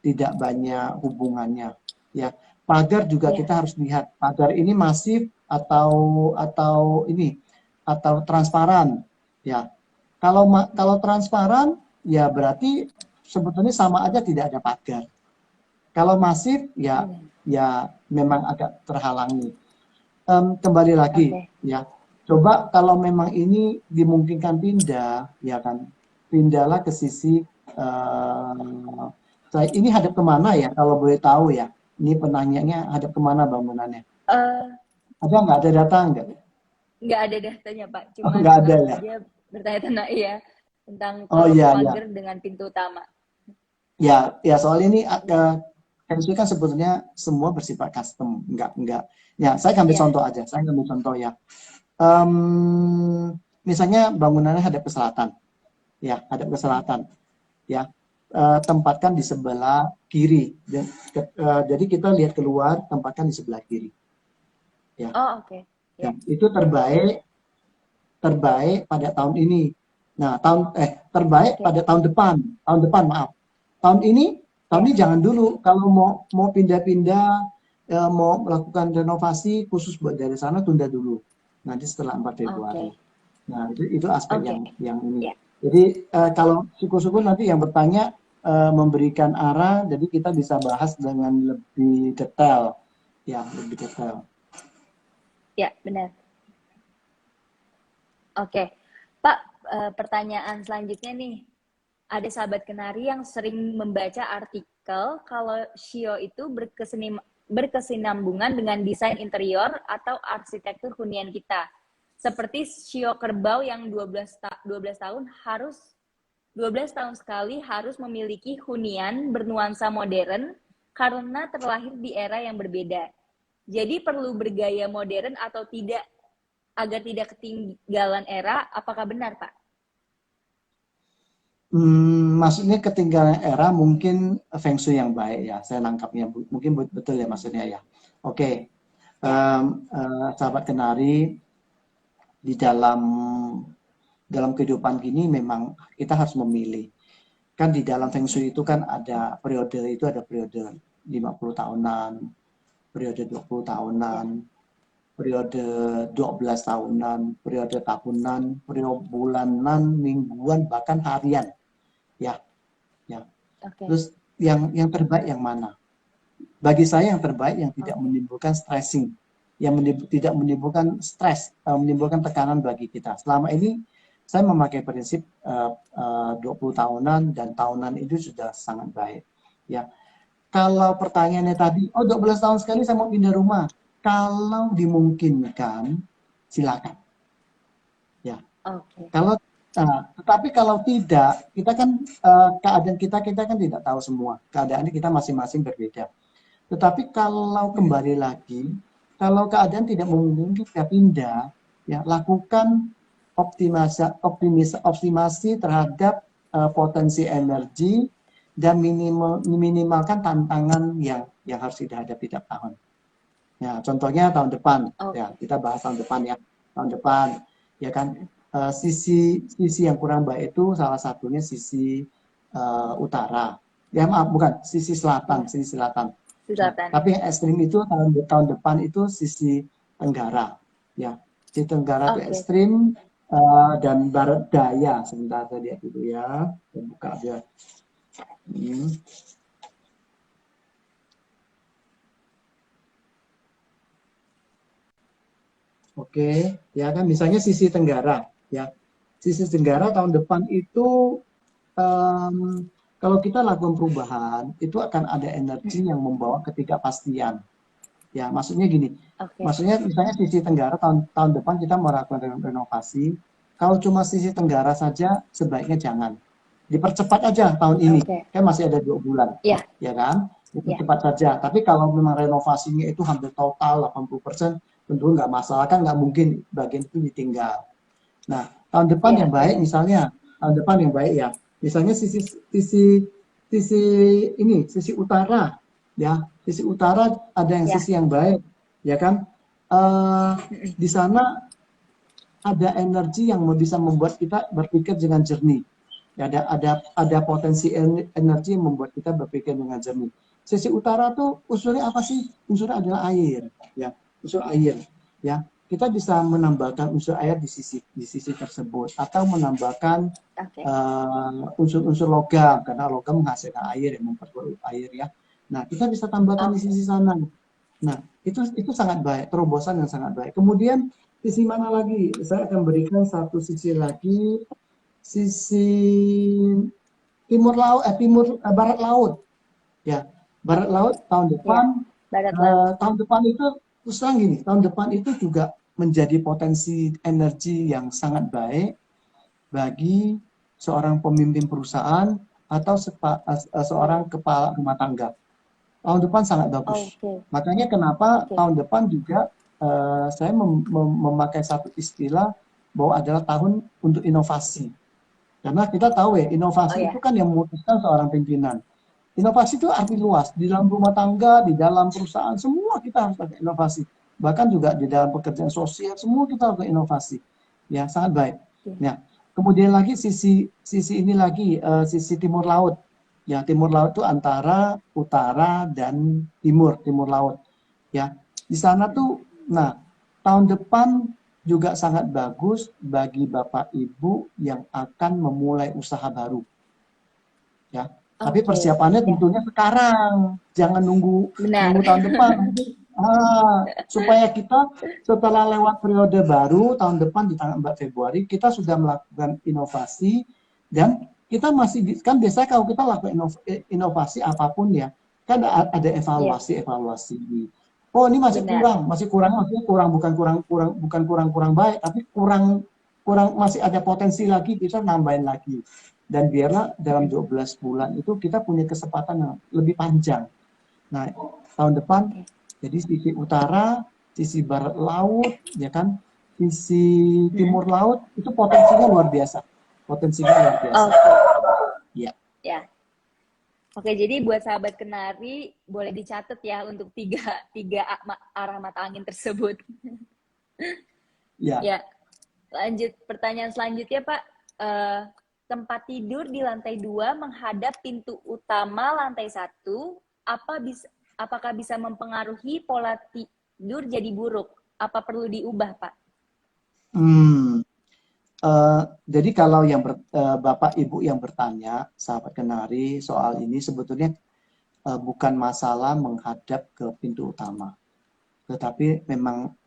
tidak banyak hubungannya ya. Pagar juga kita harus lihat pagar ini masif atau transparan ya. Kalau transparan ya berarti sebetulnya sama aja tidak ada pagar. Kalau masif ya memang agak terhalangi. Kembali lagi ya. Coba kalau memang ini dimungkinkan pindah ya kan. Pindahlah ke sisi ini hadap kemana ya kalau boleh tahu ya. Ini penanyanya hadap kemana bangunannya? Ada data nggak? Nggak ada datanya Pak, cuma nggak ada ya. dia bertanya tentang pagar dengan pintu utama. Ya soal ini Feng Shui kan sebetulnya semua bersifat custom, enggak. Ya, saya ambil contoh aja. Saya ambil contoh ya. Misalnya bangunannya hadap ke selatan, ya hadap ke selatan, ya tempatkan di sebelah kiri. Jadi kita lihat keluar, tempatkan di sebelah kiri. Ya. Oh oke. Ya, itu terbaik pada tahun ini. Nah terbaik pada tahun depan maaf. Tahun ini jangan dulu. Kalau mau pindah-pindah, mau melakukan renovasi khusus buat dari sana, tunda dulu. Nanti setelah 4 Februari. Nah itu aspek yang ini. Jadi kalau syukur-syukur nanti yang bertanya memberikan arah, jadi kita bisa bahas dengan lebih detail. Ya lebih detail. Ya benar. Oke, Pak. Pertanyaan selanjutnya nih. Ada sahabat kenari yang sering membaca artikel kalau shio itu berkesinambungan dengan desain interior atau arsitektur hunian kita. Seperti shio kerbau yang 12 tahun sekali harus memiliki hunian bernuansa modern karena terlahir di era yang berbeda. Jadi perlu bergaya modern atau tidak agar tidak ketinggalan era, apakah benar, Pak? Maksudnya ketinggalan era mungkin Feng Shui yang baik ya, saya nangkapnya mungkin betul ya maksudnya ya. Oke. Sahabat kenari, di dalam kehidupan gini memang kita harus memilih. Kan di dalam Feng Shui itu kan ada periode 50 tahunan, periode 20 tahunan, periode 12 tahunan, periode tahunan, periode bulanan, mingguan, bahkan harian. Ya. Terus yang terbaik yang mana? Bagi saya yang terbaik yang tidak menimbulkan stressing, yang tidak menimbulkan stres, menimbulkan tekanan bagi kita. Selama ini saya memakai prinsip 20 tahunan dan tahunan itu sudah sangat baik. Ya. Kalau pertanyaannya tadi, 12 tahun sekali saya mau pindah rumah. Kalau dimungkinkan, silakan. Ya. Tetapi kalau tidak, kita kan keadaan kita kan tidak tahu semua. Keadaan kita masing-masing berbeda. Tetapi kalau kembali lagi, kalau keadaan tidak memungkinkan kita pindah, ya lakukan optimasi terhadap potensi energi dan minimalkan tantangan yang harus kita hadapi tiap tahun. Ya, contohnya tahun depan, ya kita bahas tahun depan ya. Tahun depan, ya kan. Sisi yang kurang baik itu salah satunya sisi utara Ya maaf, bukan sisi selatan, Ya, sisi selatan. di Nah, selatan. tapi yang ekstrim itu tahun depan itu sisi tenggara, ya. Sisi tenggara itu Oke. ekstrim dan barat daya. Sebentar saya lihat dulu ya, saya buka aja. Hmm. Oke, ya kan misalnya sisi tenggara, ya. Sisi tenggara tahun depan itu em, kalau kita lakukan perubahan, itu akan ada energi yang membawa ketidakpastian. Ya, maksudnya gini. Oke. Maksudnya misalnya sisi tenggara tahun depan kita melakukan renovasi. Kalau cuma sisi tenggara saja, sebaiknya jangan. Dipercepat aja tahun ini. Oke. Kan masih ada 2 bulan, Ya, ya kan? ya. Dipercepat saja. Tapi kalau memang renovasinya itu hampir total 80%, tentu nggak masalah. Kan nggak mungkin bagian itu ditinggal. Nah, tahun depan Ya, yang baik benar. misalnya, tahun depan yang baik ya, misalnya sisi sisi sisi utara, ya, sisi utara ada yang Ya. sisi yang baik, ya kan? Eh, Mm-mm. di sana ada energi yang bisa membuat kita berpikir dengan jernih. Ya, ada potensi energi yang membuat kita berpikir dengan jernih. Sisi utara tuh unsurnya apa sih? Unsurnya adalah air, ya, unsur air, ya. Kita bisa menambahkan unsur air di sisi tersebut atau menambahkan Oke. unsur-unsur logam karena logam menghasilkan air yang memperkuat air ya. Nah, kita bisa tambahkan di Oke. sisi sana. Nah, itu sangat baik, terobosan yang sangat baik. Kemudian sisi mana lagi? Saya akan berikan satu sisi lagi, sisi timur laut, barat laut, ya. Barat Oke. laut tahun Ya. depan, Barat laut. itu terus terang gini, tahun depan itu juga menjadi potensi energi yang sangat baik bagi seorang pemimpin perusahaan atau seorang kepala rumah tangga. Tahun depan sangat bagus. Oke. Makanya kenapa Oke. tahun depan juga saya memakai satu istilah bahwa adalah tahun untuk inovasi. Karena kita tahu ya, Oh inovasi itu ya. kan yang memutuskan seorang pimpinan. Inovasi itu arti luas. Di dalam rumah tangga, di dalam perusahaan, semua kita harus pakai inovasi. Bahkan juga di dalam pekerjaan sosial, semua kita harus inovasi. Ya, sangat baik. Ya. Ya. Kemudian lagi sisi ini lagi, sisi timur laut. Ya, timur laut itu antara utara dan timur laut. Ya, di sana tuh, nah, tahun depan juga sangat bagus bagi Bapak Ibu yang akan memulai usaha baru. Ya, tapi Oke. persiapannya Ya. tentunya sekarang, jangan nunggu Benar. nunggu tahun depan. Supaya kita setelah lewat periode baru tahun depan di tanggal 4 Februari kita sudah melakukan inovasi dan kita masih kan biasanya kalau kita lakukan inovasi apapun ya kan ada Ya. evaluasi. Oh ini masih Benar. kurang, maksudnya kurang bukan kurang baik tapi kurang kurang masih ada potensi lagi kita nambahin lagi. Dan biarlah dalam 12 bulan itu kita punya kesempatan yang lebih panjang. Nah, tahun depan Oke. jadi sisi utara, sisi barat laut, ya kan, sisi timur laut itu potensinya luar biasa. Potensinya luar biasa. Oke. Ya, Ya. Oke, jadi buat sahabat Kenari boleh dicatat ya untuk tiga tiga arah mata angin tersebut. ya. Ya, lanjut pertanyaan selanjutnya Pak. Tempat tidur di lantai 2 menghadap pintu utama lantai 1, apakah bisa mempengaruhi pola tidur jadi buruk? Apa perlu diubah, Pak? Hmm. Jadi kalau yang Bapak Ibu yang bertanya, sahabat Kenari, soal ini sebetulnya bukan masalah menghadap ke pintu utama, tetapi memang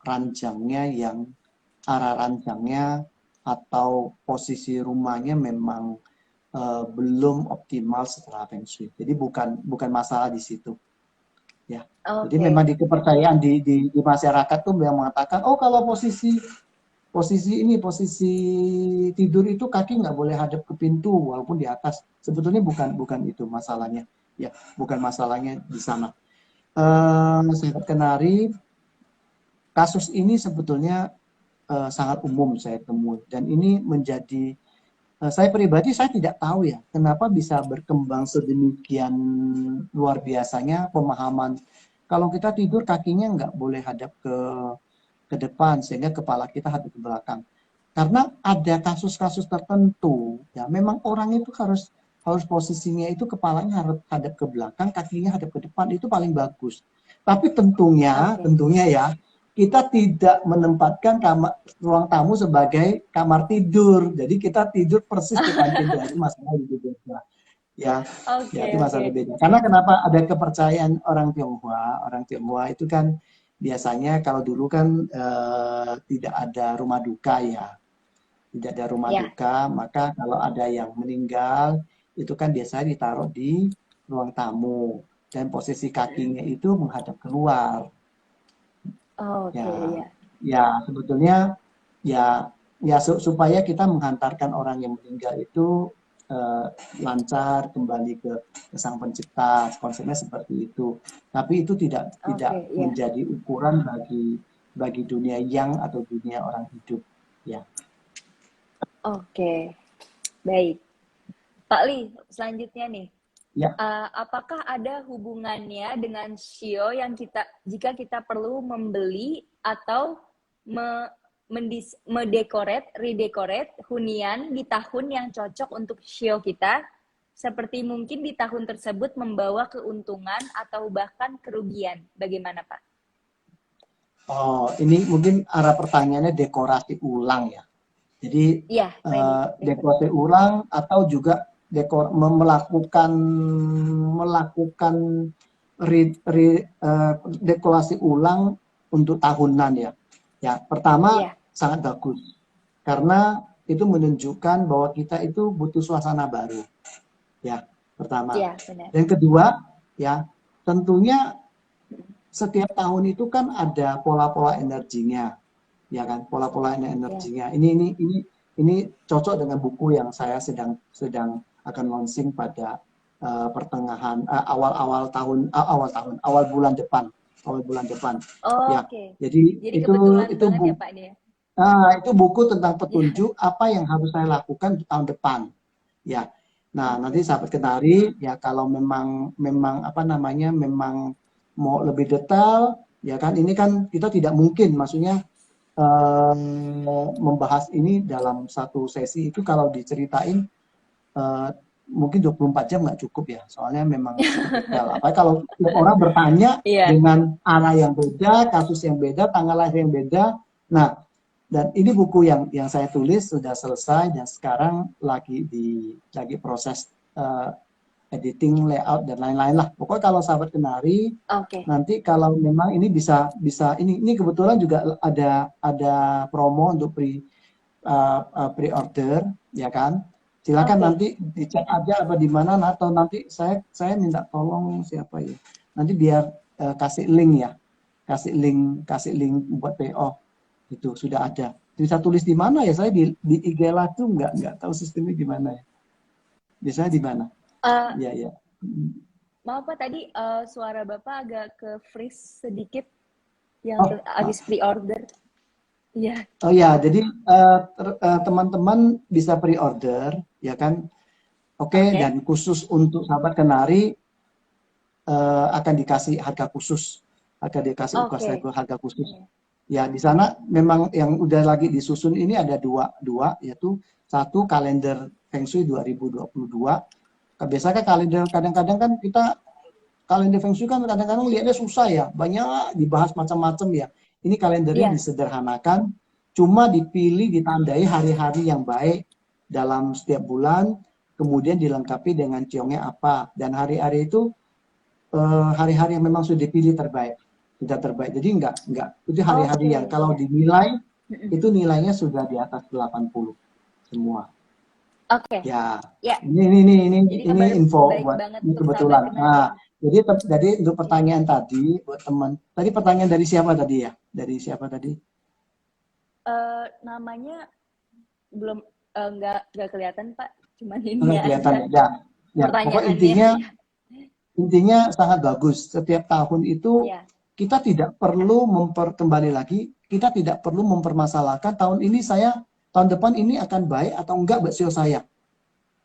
arah ranjangnya atau posisi rumahnya memang belum optimal setelah Feng Shui. Jadi bukan masalah di situ. Ya. Jadi Oke. memang di kepercayaan di masyarakat tuh yang mengatakan, oh kalau posisi tidur itu kaki nggak boleh hadap ke pintu walaupun di atas. Sebetulnya bukan itu masalahnya. Ya, bukan masalahnya di sana. Sahabat Kenari, kasus ini sebetulnya sangat umum saya temui dan ini menjadi saya pribadi saya tidak tahu ya kenapa bisa berkembang sedemikian luar biasanya pemahaman kalau kita tidur kakinya nggak boleh hadap ke depan sehingga kepala kita hadap ke belakang karena ada kasus-kasus tertentu ya memang orang itu harus harus posisinya itu kepalanya harus hadap ke belakang, kakinya hadap ke depan, itu paling bagus. Tapi tentunya ya, kita tidak menempatkan ruang tamu sebagai kamar tidur. Jadi kita tidur persis depan pintu, itu masalah gitu. Ya, ya itu masalah beda. Karena kenapa ada kepercayaan orang Tionghoa? Orang Tionghoa itu kan biasanya kalau dulu kan tidak ada rumah duka ya, tidak ada rumah duka, maka kalau ada yang meninggal itu kan biasanya ditaruh di ruang tamu dan posisi kakinya itu menghadap keluar. Ya sebetulnya ya supaya kita menghantarkan orang yang meninggal itu lancar kembali ke Sang Pencipta, konsepnya seperti itu. Tapi itu tidak menjadi ukuran bagi dunia yang atau dunia orang hidup, ya. Oke, baik. Pak Li, selanjutnya nih, apakah ada hubungannya dengan shio yang jika kita perlu membeli atau redecorate hunian di tahun yang cocok untuk shio kita, seperti mungkin di tahun tersebut membawa keuntungan atau bahkan kerugian. Bagaimana, Pak? Oh, ini mungkin arah pertanyaannya dekorasi ulang ya. Jadi dekorasi ulang atau juga melakukan dekorasi ulang untuk tahunan ya. Ya, pertama sangat bagus karena itu menunjukkan bahwa kita itu butuh suasana baru. Ya, pertama. Dan kedua, ya, tentunya setiap tahun itu kan ada pola-pola energinya. Ya kan, pola-pola energinya. Ini cocok dengan buku yang saya sedang akan launching pada pertengahan awal bulan depan. Jadi itu buku ya, Pak, ya? Itu buku tentang petunjuk apa yang harus saya lakukan di tahun depan. Ya. Nah, nanti sahabat kenari ya kalau memang mau lebih detail ya kan, ini kan kita tidak mungkin maksudnya membahas ini dalam satu sesi itu kalau diceritain mungkin 24 jam nggak cukup ya, soalnya memang detail. Apalagi kalau orang bertanya dengan arah yang beda, kasus yang beda, tanggal lahir yang beda. Nah, dan ini buku yang saya tulis sudah selesai dan sekarang lagi proses editing, layout dan lain-lain lah. Pokoknya kalau sahabat kenari, nanti kalau memang ini bisa ini kebetulan juga ada promo untuk pre-order, ya kan? Silakan nanti dicek aja apa di mana, atau nanti saya minta tolong siapa ya. Nanti biar kasih link ya, kasih link buat PO itu sudah ada. Bisa tulis di mana ya? Saya di IG Live tuh nggak tahu sistemnya gimana ya. Biasanya di mana? Ya. Maaf Pak, tadi suara Bapak agak ke freeze sedikit yang habis pre-order. Iya. Oh ya, jadi teman-teman bisa pre-order, ya kan? Oke. Dan khusus untuk sahabat kenari akan dikasih harga khusus, harga khusus. Ya, di sana memang yang udah lagi disusun ini ada dua, yaitu satu kalender Feng Shui 2022. Biasanya kalender kadang-kadang kan kita kalender Feng Shui kan kadang-kadang lihatnya susah ya, banyak dibahas macam-macam ya. Ini kalendernya disederhanakan, cuma dipilih, ditandai hari-hari yang baik dalam setiap bulan, kemudian dilengkapi dengan ciongnya apa. Dan hari-hari itu hari-hari yang memang sudah dipilih terbaik, sudah terbaik. Jadi enggak itu hari-hari yang kalau dinilai itu nilainya sudah di atas 80 semua. Ya. Ini info buat ini kebetulan. Nah, jadi untuk pertanyaan tadi buat teman. Tadi pertanyaan dari siapa tadi ya? Dari siapa tadi? Namanya belum nggak kelihatan Pak, cuman ini kelihatan ya. Pokoknya intinya sangat bagus. Setiap tahun itu kita tidak perlu kembali lagi, kita tidak perlu mempermasalahkan tahun depan ini akan baik atau enggak buat sio saya.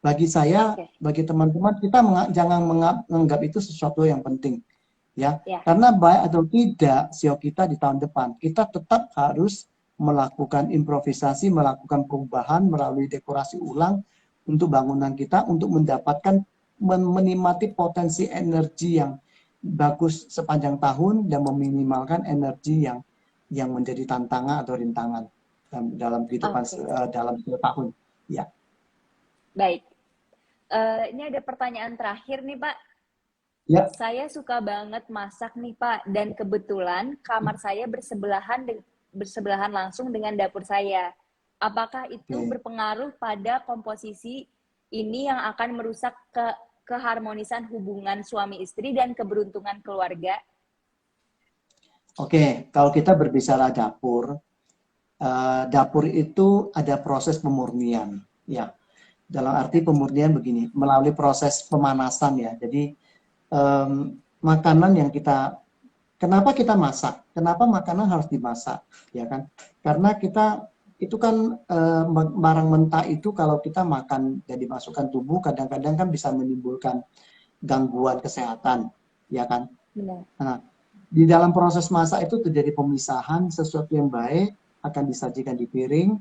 Bagi saya, bagi teman-teman, kita jangan menganggap itu sesuatu yang penting. Ya. Karena baik atau tidak sio kita di tahun depan, kita tetap harus melakukan improvisasi, melakukan perubahan melalui dekorasi ulang untuk bangunan kita untuk mendapatkan menikmati potensi energi yang bagus sepanjang tahun dan meminimalkan energi yang menjadi tantangan atau rintangan dalam kehidupan Oke, dalam 1 tahun. Ya, baik. Ini ada pertanyaan terakhir nih Pak. ya, Saya suka banget masak nih Pak, dan kebetulan kamar saya bersebelahan langsung dengan dapur saya. Apakah itu oke. berpengaruh pada komposisi ini yang akan merusak keharmonisan hubungan suami istri dan keberuntungan keluarga? Oke, kalau kita berbicara dapur, dapur itu ada proses pemurnian, ya. Dalam arti pemurnian begini, melalui proses pemanasan ya. Jadi makanan yang kenapa kita masak? Kenapa makanan harus dimasak? Ya kan? Karena kita itu kan barang mentah itu kalau kita makan dan dimasukkan tubuh kadang-kadang kan bisa menimbulkan gangguan kesehatan, ya kan? Benar. Nah, di dalam proses masak itu terjadi pemisahan, sesuatu yang baik akan disajikan di piring,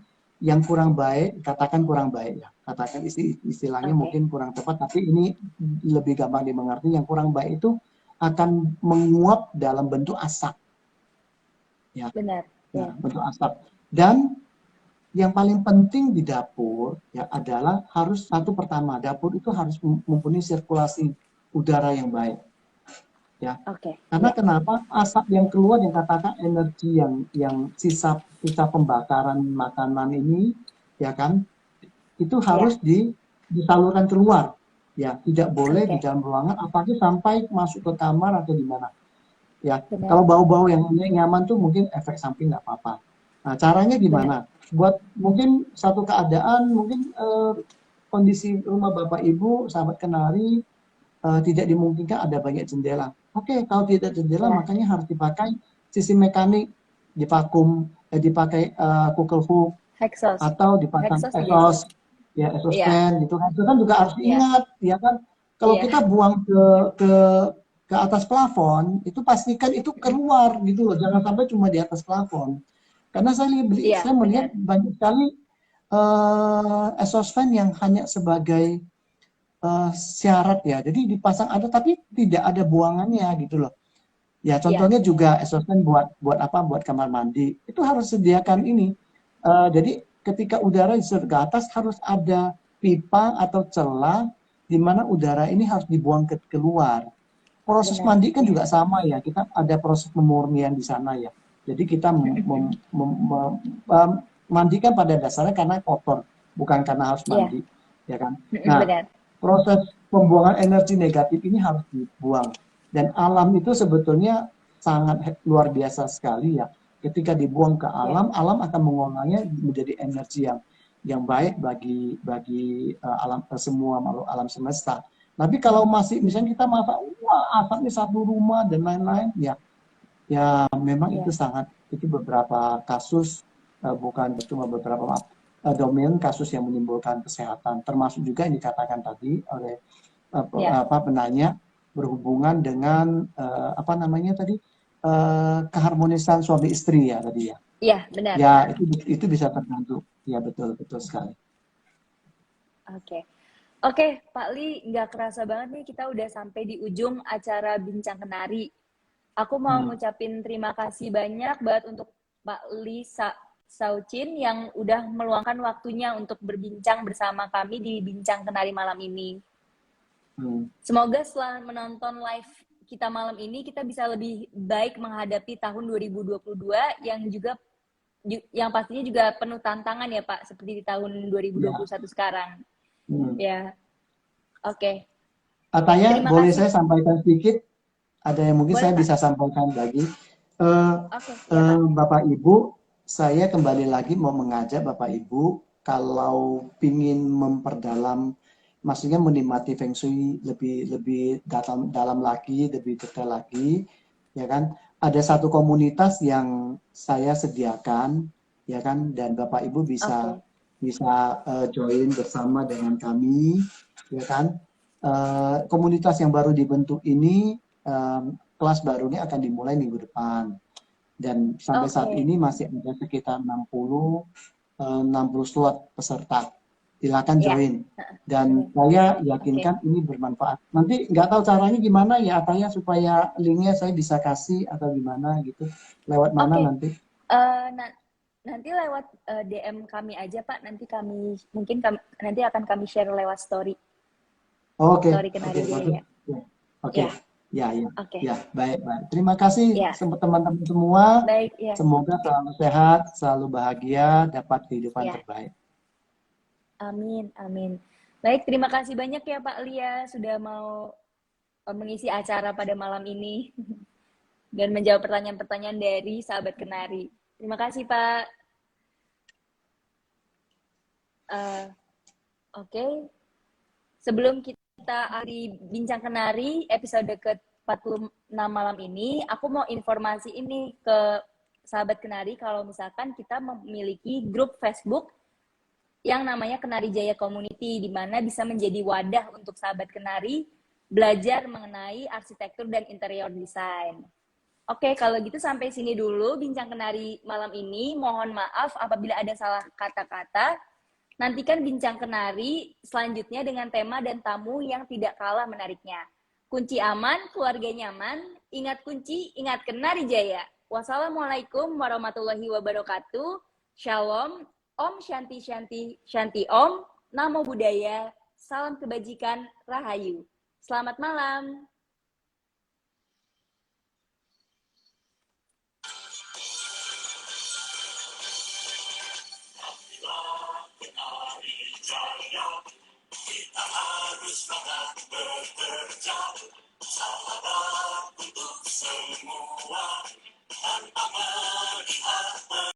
yang kurang baik, katakan kurang baik ya. Katakan istilahnya Oke, mungkin kurang tepat, tapi ini lebih gampang dimengerti. Yang kurang baik itu akan menguap dalam bentuk asap. Ya, benar. nah, Ya. bentuk asap. Dan yang paling penting di dapur ya adalah harus satu pertama, dapur itu harus mempunyai sirkulasi udara yang baik. Ya, Oke, karena ya, kenapa asap yang keluar yang katakan energi yang sisa pembakaran makanan ini ya kan itu ya. harus disalurkan keluar ya, tidak boleh di Oke, dalam ruangan apalagi sampai masuk ke kamar atau di mana ya. benar. Kalau bau-bau yang nyaman tuh mungkin efek samping nggak apa-apa. Nah, caranya Benar. gimana? Buat mungkin satu keadaan mungkin kondisi rumah Bapak Ibu sahabat kenari tidak dimungkinkan ada banyak jendela. Oke, kalau tidak jendela Ya, makanya harus dipakai sistem mekanik, dipakai Google Hook Hexos. atau dipasang Hexos juga sih. exhaust, ya exhaust Iya, fan gitu kan. Itu kan juga harus iya, diingat, ya kan. Kalau iya. kita buang ke atas plafon, itu pastikan itu keluar gitu loh. Jangan sampai cuma di atas plafon. Karena Iya, saya melihat benar. banyak sekali exhaust fan yang hanya sebagai syarat ya. Jadi dipasang ada tapi tidak ada buangannya gitu loh. Ya Iya, contohnya benar. juga exhaust fan buat apa? Buat kamar mandi. Itu harus sediakan ini. Jadi ketika udara diserut ke atas harus ada pipa atau celah di mana udara ini harus dibuang keluar. Proses Benar. mandi kan Iya. juga sama ya. Kita ada proses pemurnian di sana ya. Jadi kita mandikan pada dasarnya karena kotor, bukan karena harus Iya, mandi, ya kan? Nah, benar. proses pembuangan energi negatif ini harus dibuang. Dan alam itu sebetulnya sangat luar biasa sekali ya. Ketika dibuang ke Iya, alam, alam akan mengolahnya menjadi energi yang baik bagi alam semua makhluk alam semesta. Tapi kalau masih misalnya kita masak, wah asapnya satu rumah dan lain-lain, ya memang iya, itu beberapa kasus bukan cuma beberapa maaf, domain kasus yang menimbulkan kesehatan, termasuk juga yang dikatakan tadi oleh iya, penanya berhubungan dengan apa namanya tadi keharmonisan suami istri ya tadi ya. iya, benar. Ya itu bisa terbantu. Ya betul betul sekali. Oke. Oke, Pak Li, nggak kerasa banget nih kita udah sampai di ujung acara Bincang Kenari. Aku mau Hmm. ngucapin terima kasih banyak banget untuk Pak Li Saucin yang udah meluangkan waktunya untuk berbincang bersama kami di Bincang Kenari malam ini. Hmm. Semoga setelah menonton live kita malam ini, kita bisa lebih baik menghadapi tahun 2022 yang pastinya juga penuh tantangan ya Pak, seperti di tahun Ya. 2021 sekarang. Hmm. Ya, oke. Katanya Terima boleh kasih. saya sampaikan sedikit, ada yang mungkin Boleh saya Pak? bisa sampaikan lagi. Eh, Oke, ya Pak. Bapak Ibu, saya kembali lagi mau mengajak Bapak Ibu kalau ingin memperdalam, maksudnya menikmati Feng Shui lebih lebih dalam lagi, lebih detail lagi, ya kan? Ada satu komunitas yang saya sediakan, ya kan? Dan Bapak Ibu bisa Oke, bisa join bersama dengan kami, ya kan? Komunitas yang baru dibentuk ini, kelas barunya akan dimulai minggu depan. Dan sampai saat oke, ini masih ada sekitar 60 slot peserta. silakan Ya. join. Dan saya yakinkan ini bermanfaat. Nanti nggak tahu caranya gimana ya Ataya supaya linknya saya bisa kasih atau gimana gitu. Lewat mana Oke. nanti? Nanti lewat DM kami aja Pak. Nanti akan kami share lewat story Oke, Kenari oke, bagus. Jaya. Ya, oke, Ya, ya, ya, oke. ya, baik, baik. Terima kasih Ya, teman-teman semua. baik ya. Semoga selalu sehat, selalu bahagia, dapat kehidupan Ya, terbaik. amin, amin. Baik, terima kasih banyak ya Pak Lia sudah mau mengisi acara pada malam ini dan menjawab pertanyaan-pertanyaan dari sahabat Kenari. Terima kasih Pak. Oke. Sebelum kita akhiri Bincang Kenari episode ke-46 malam ini, aku mau informasi ini ke sahabat Kenari kalau misalkan kita memiliki grup Facebook yang namanya Kenari Jaya Community, di mana bisa menjadi wadah untuk sahabat Kenari belajar mengenai arsitektur dan interior design. Oke, kalau gitu sampai sini dulu Bincang Kenari malam ini. Mohon maaf apabila ada salah kata-kata. Nantikan Bincang Kenari selanjutnya dengan tema dan tamu yang tidak kalah menariknya. Kunci aman, keluarga nyaman, ingat kunci, ingat Kenari Jaya. Wassalamualaikum warahmatullahi wabarakatuh. Shalom, Om Shanti Shanti Shanti Om, Namo Buddhaya, salam kebajikan, Rahayu. Selamat malam.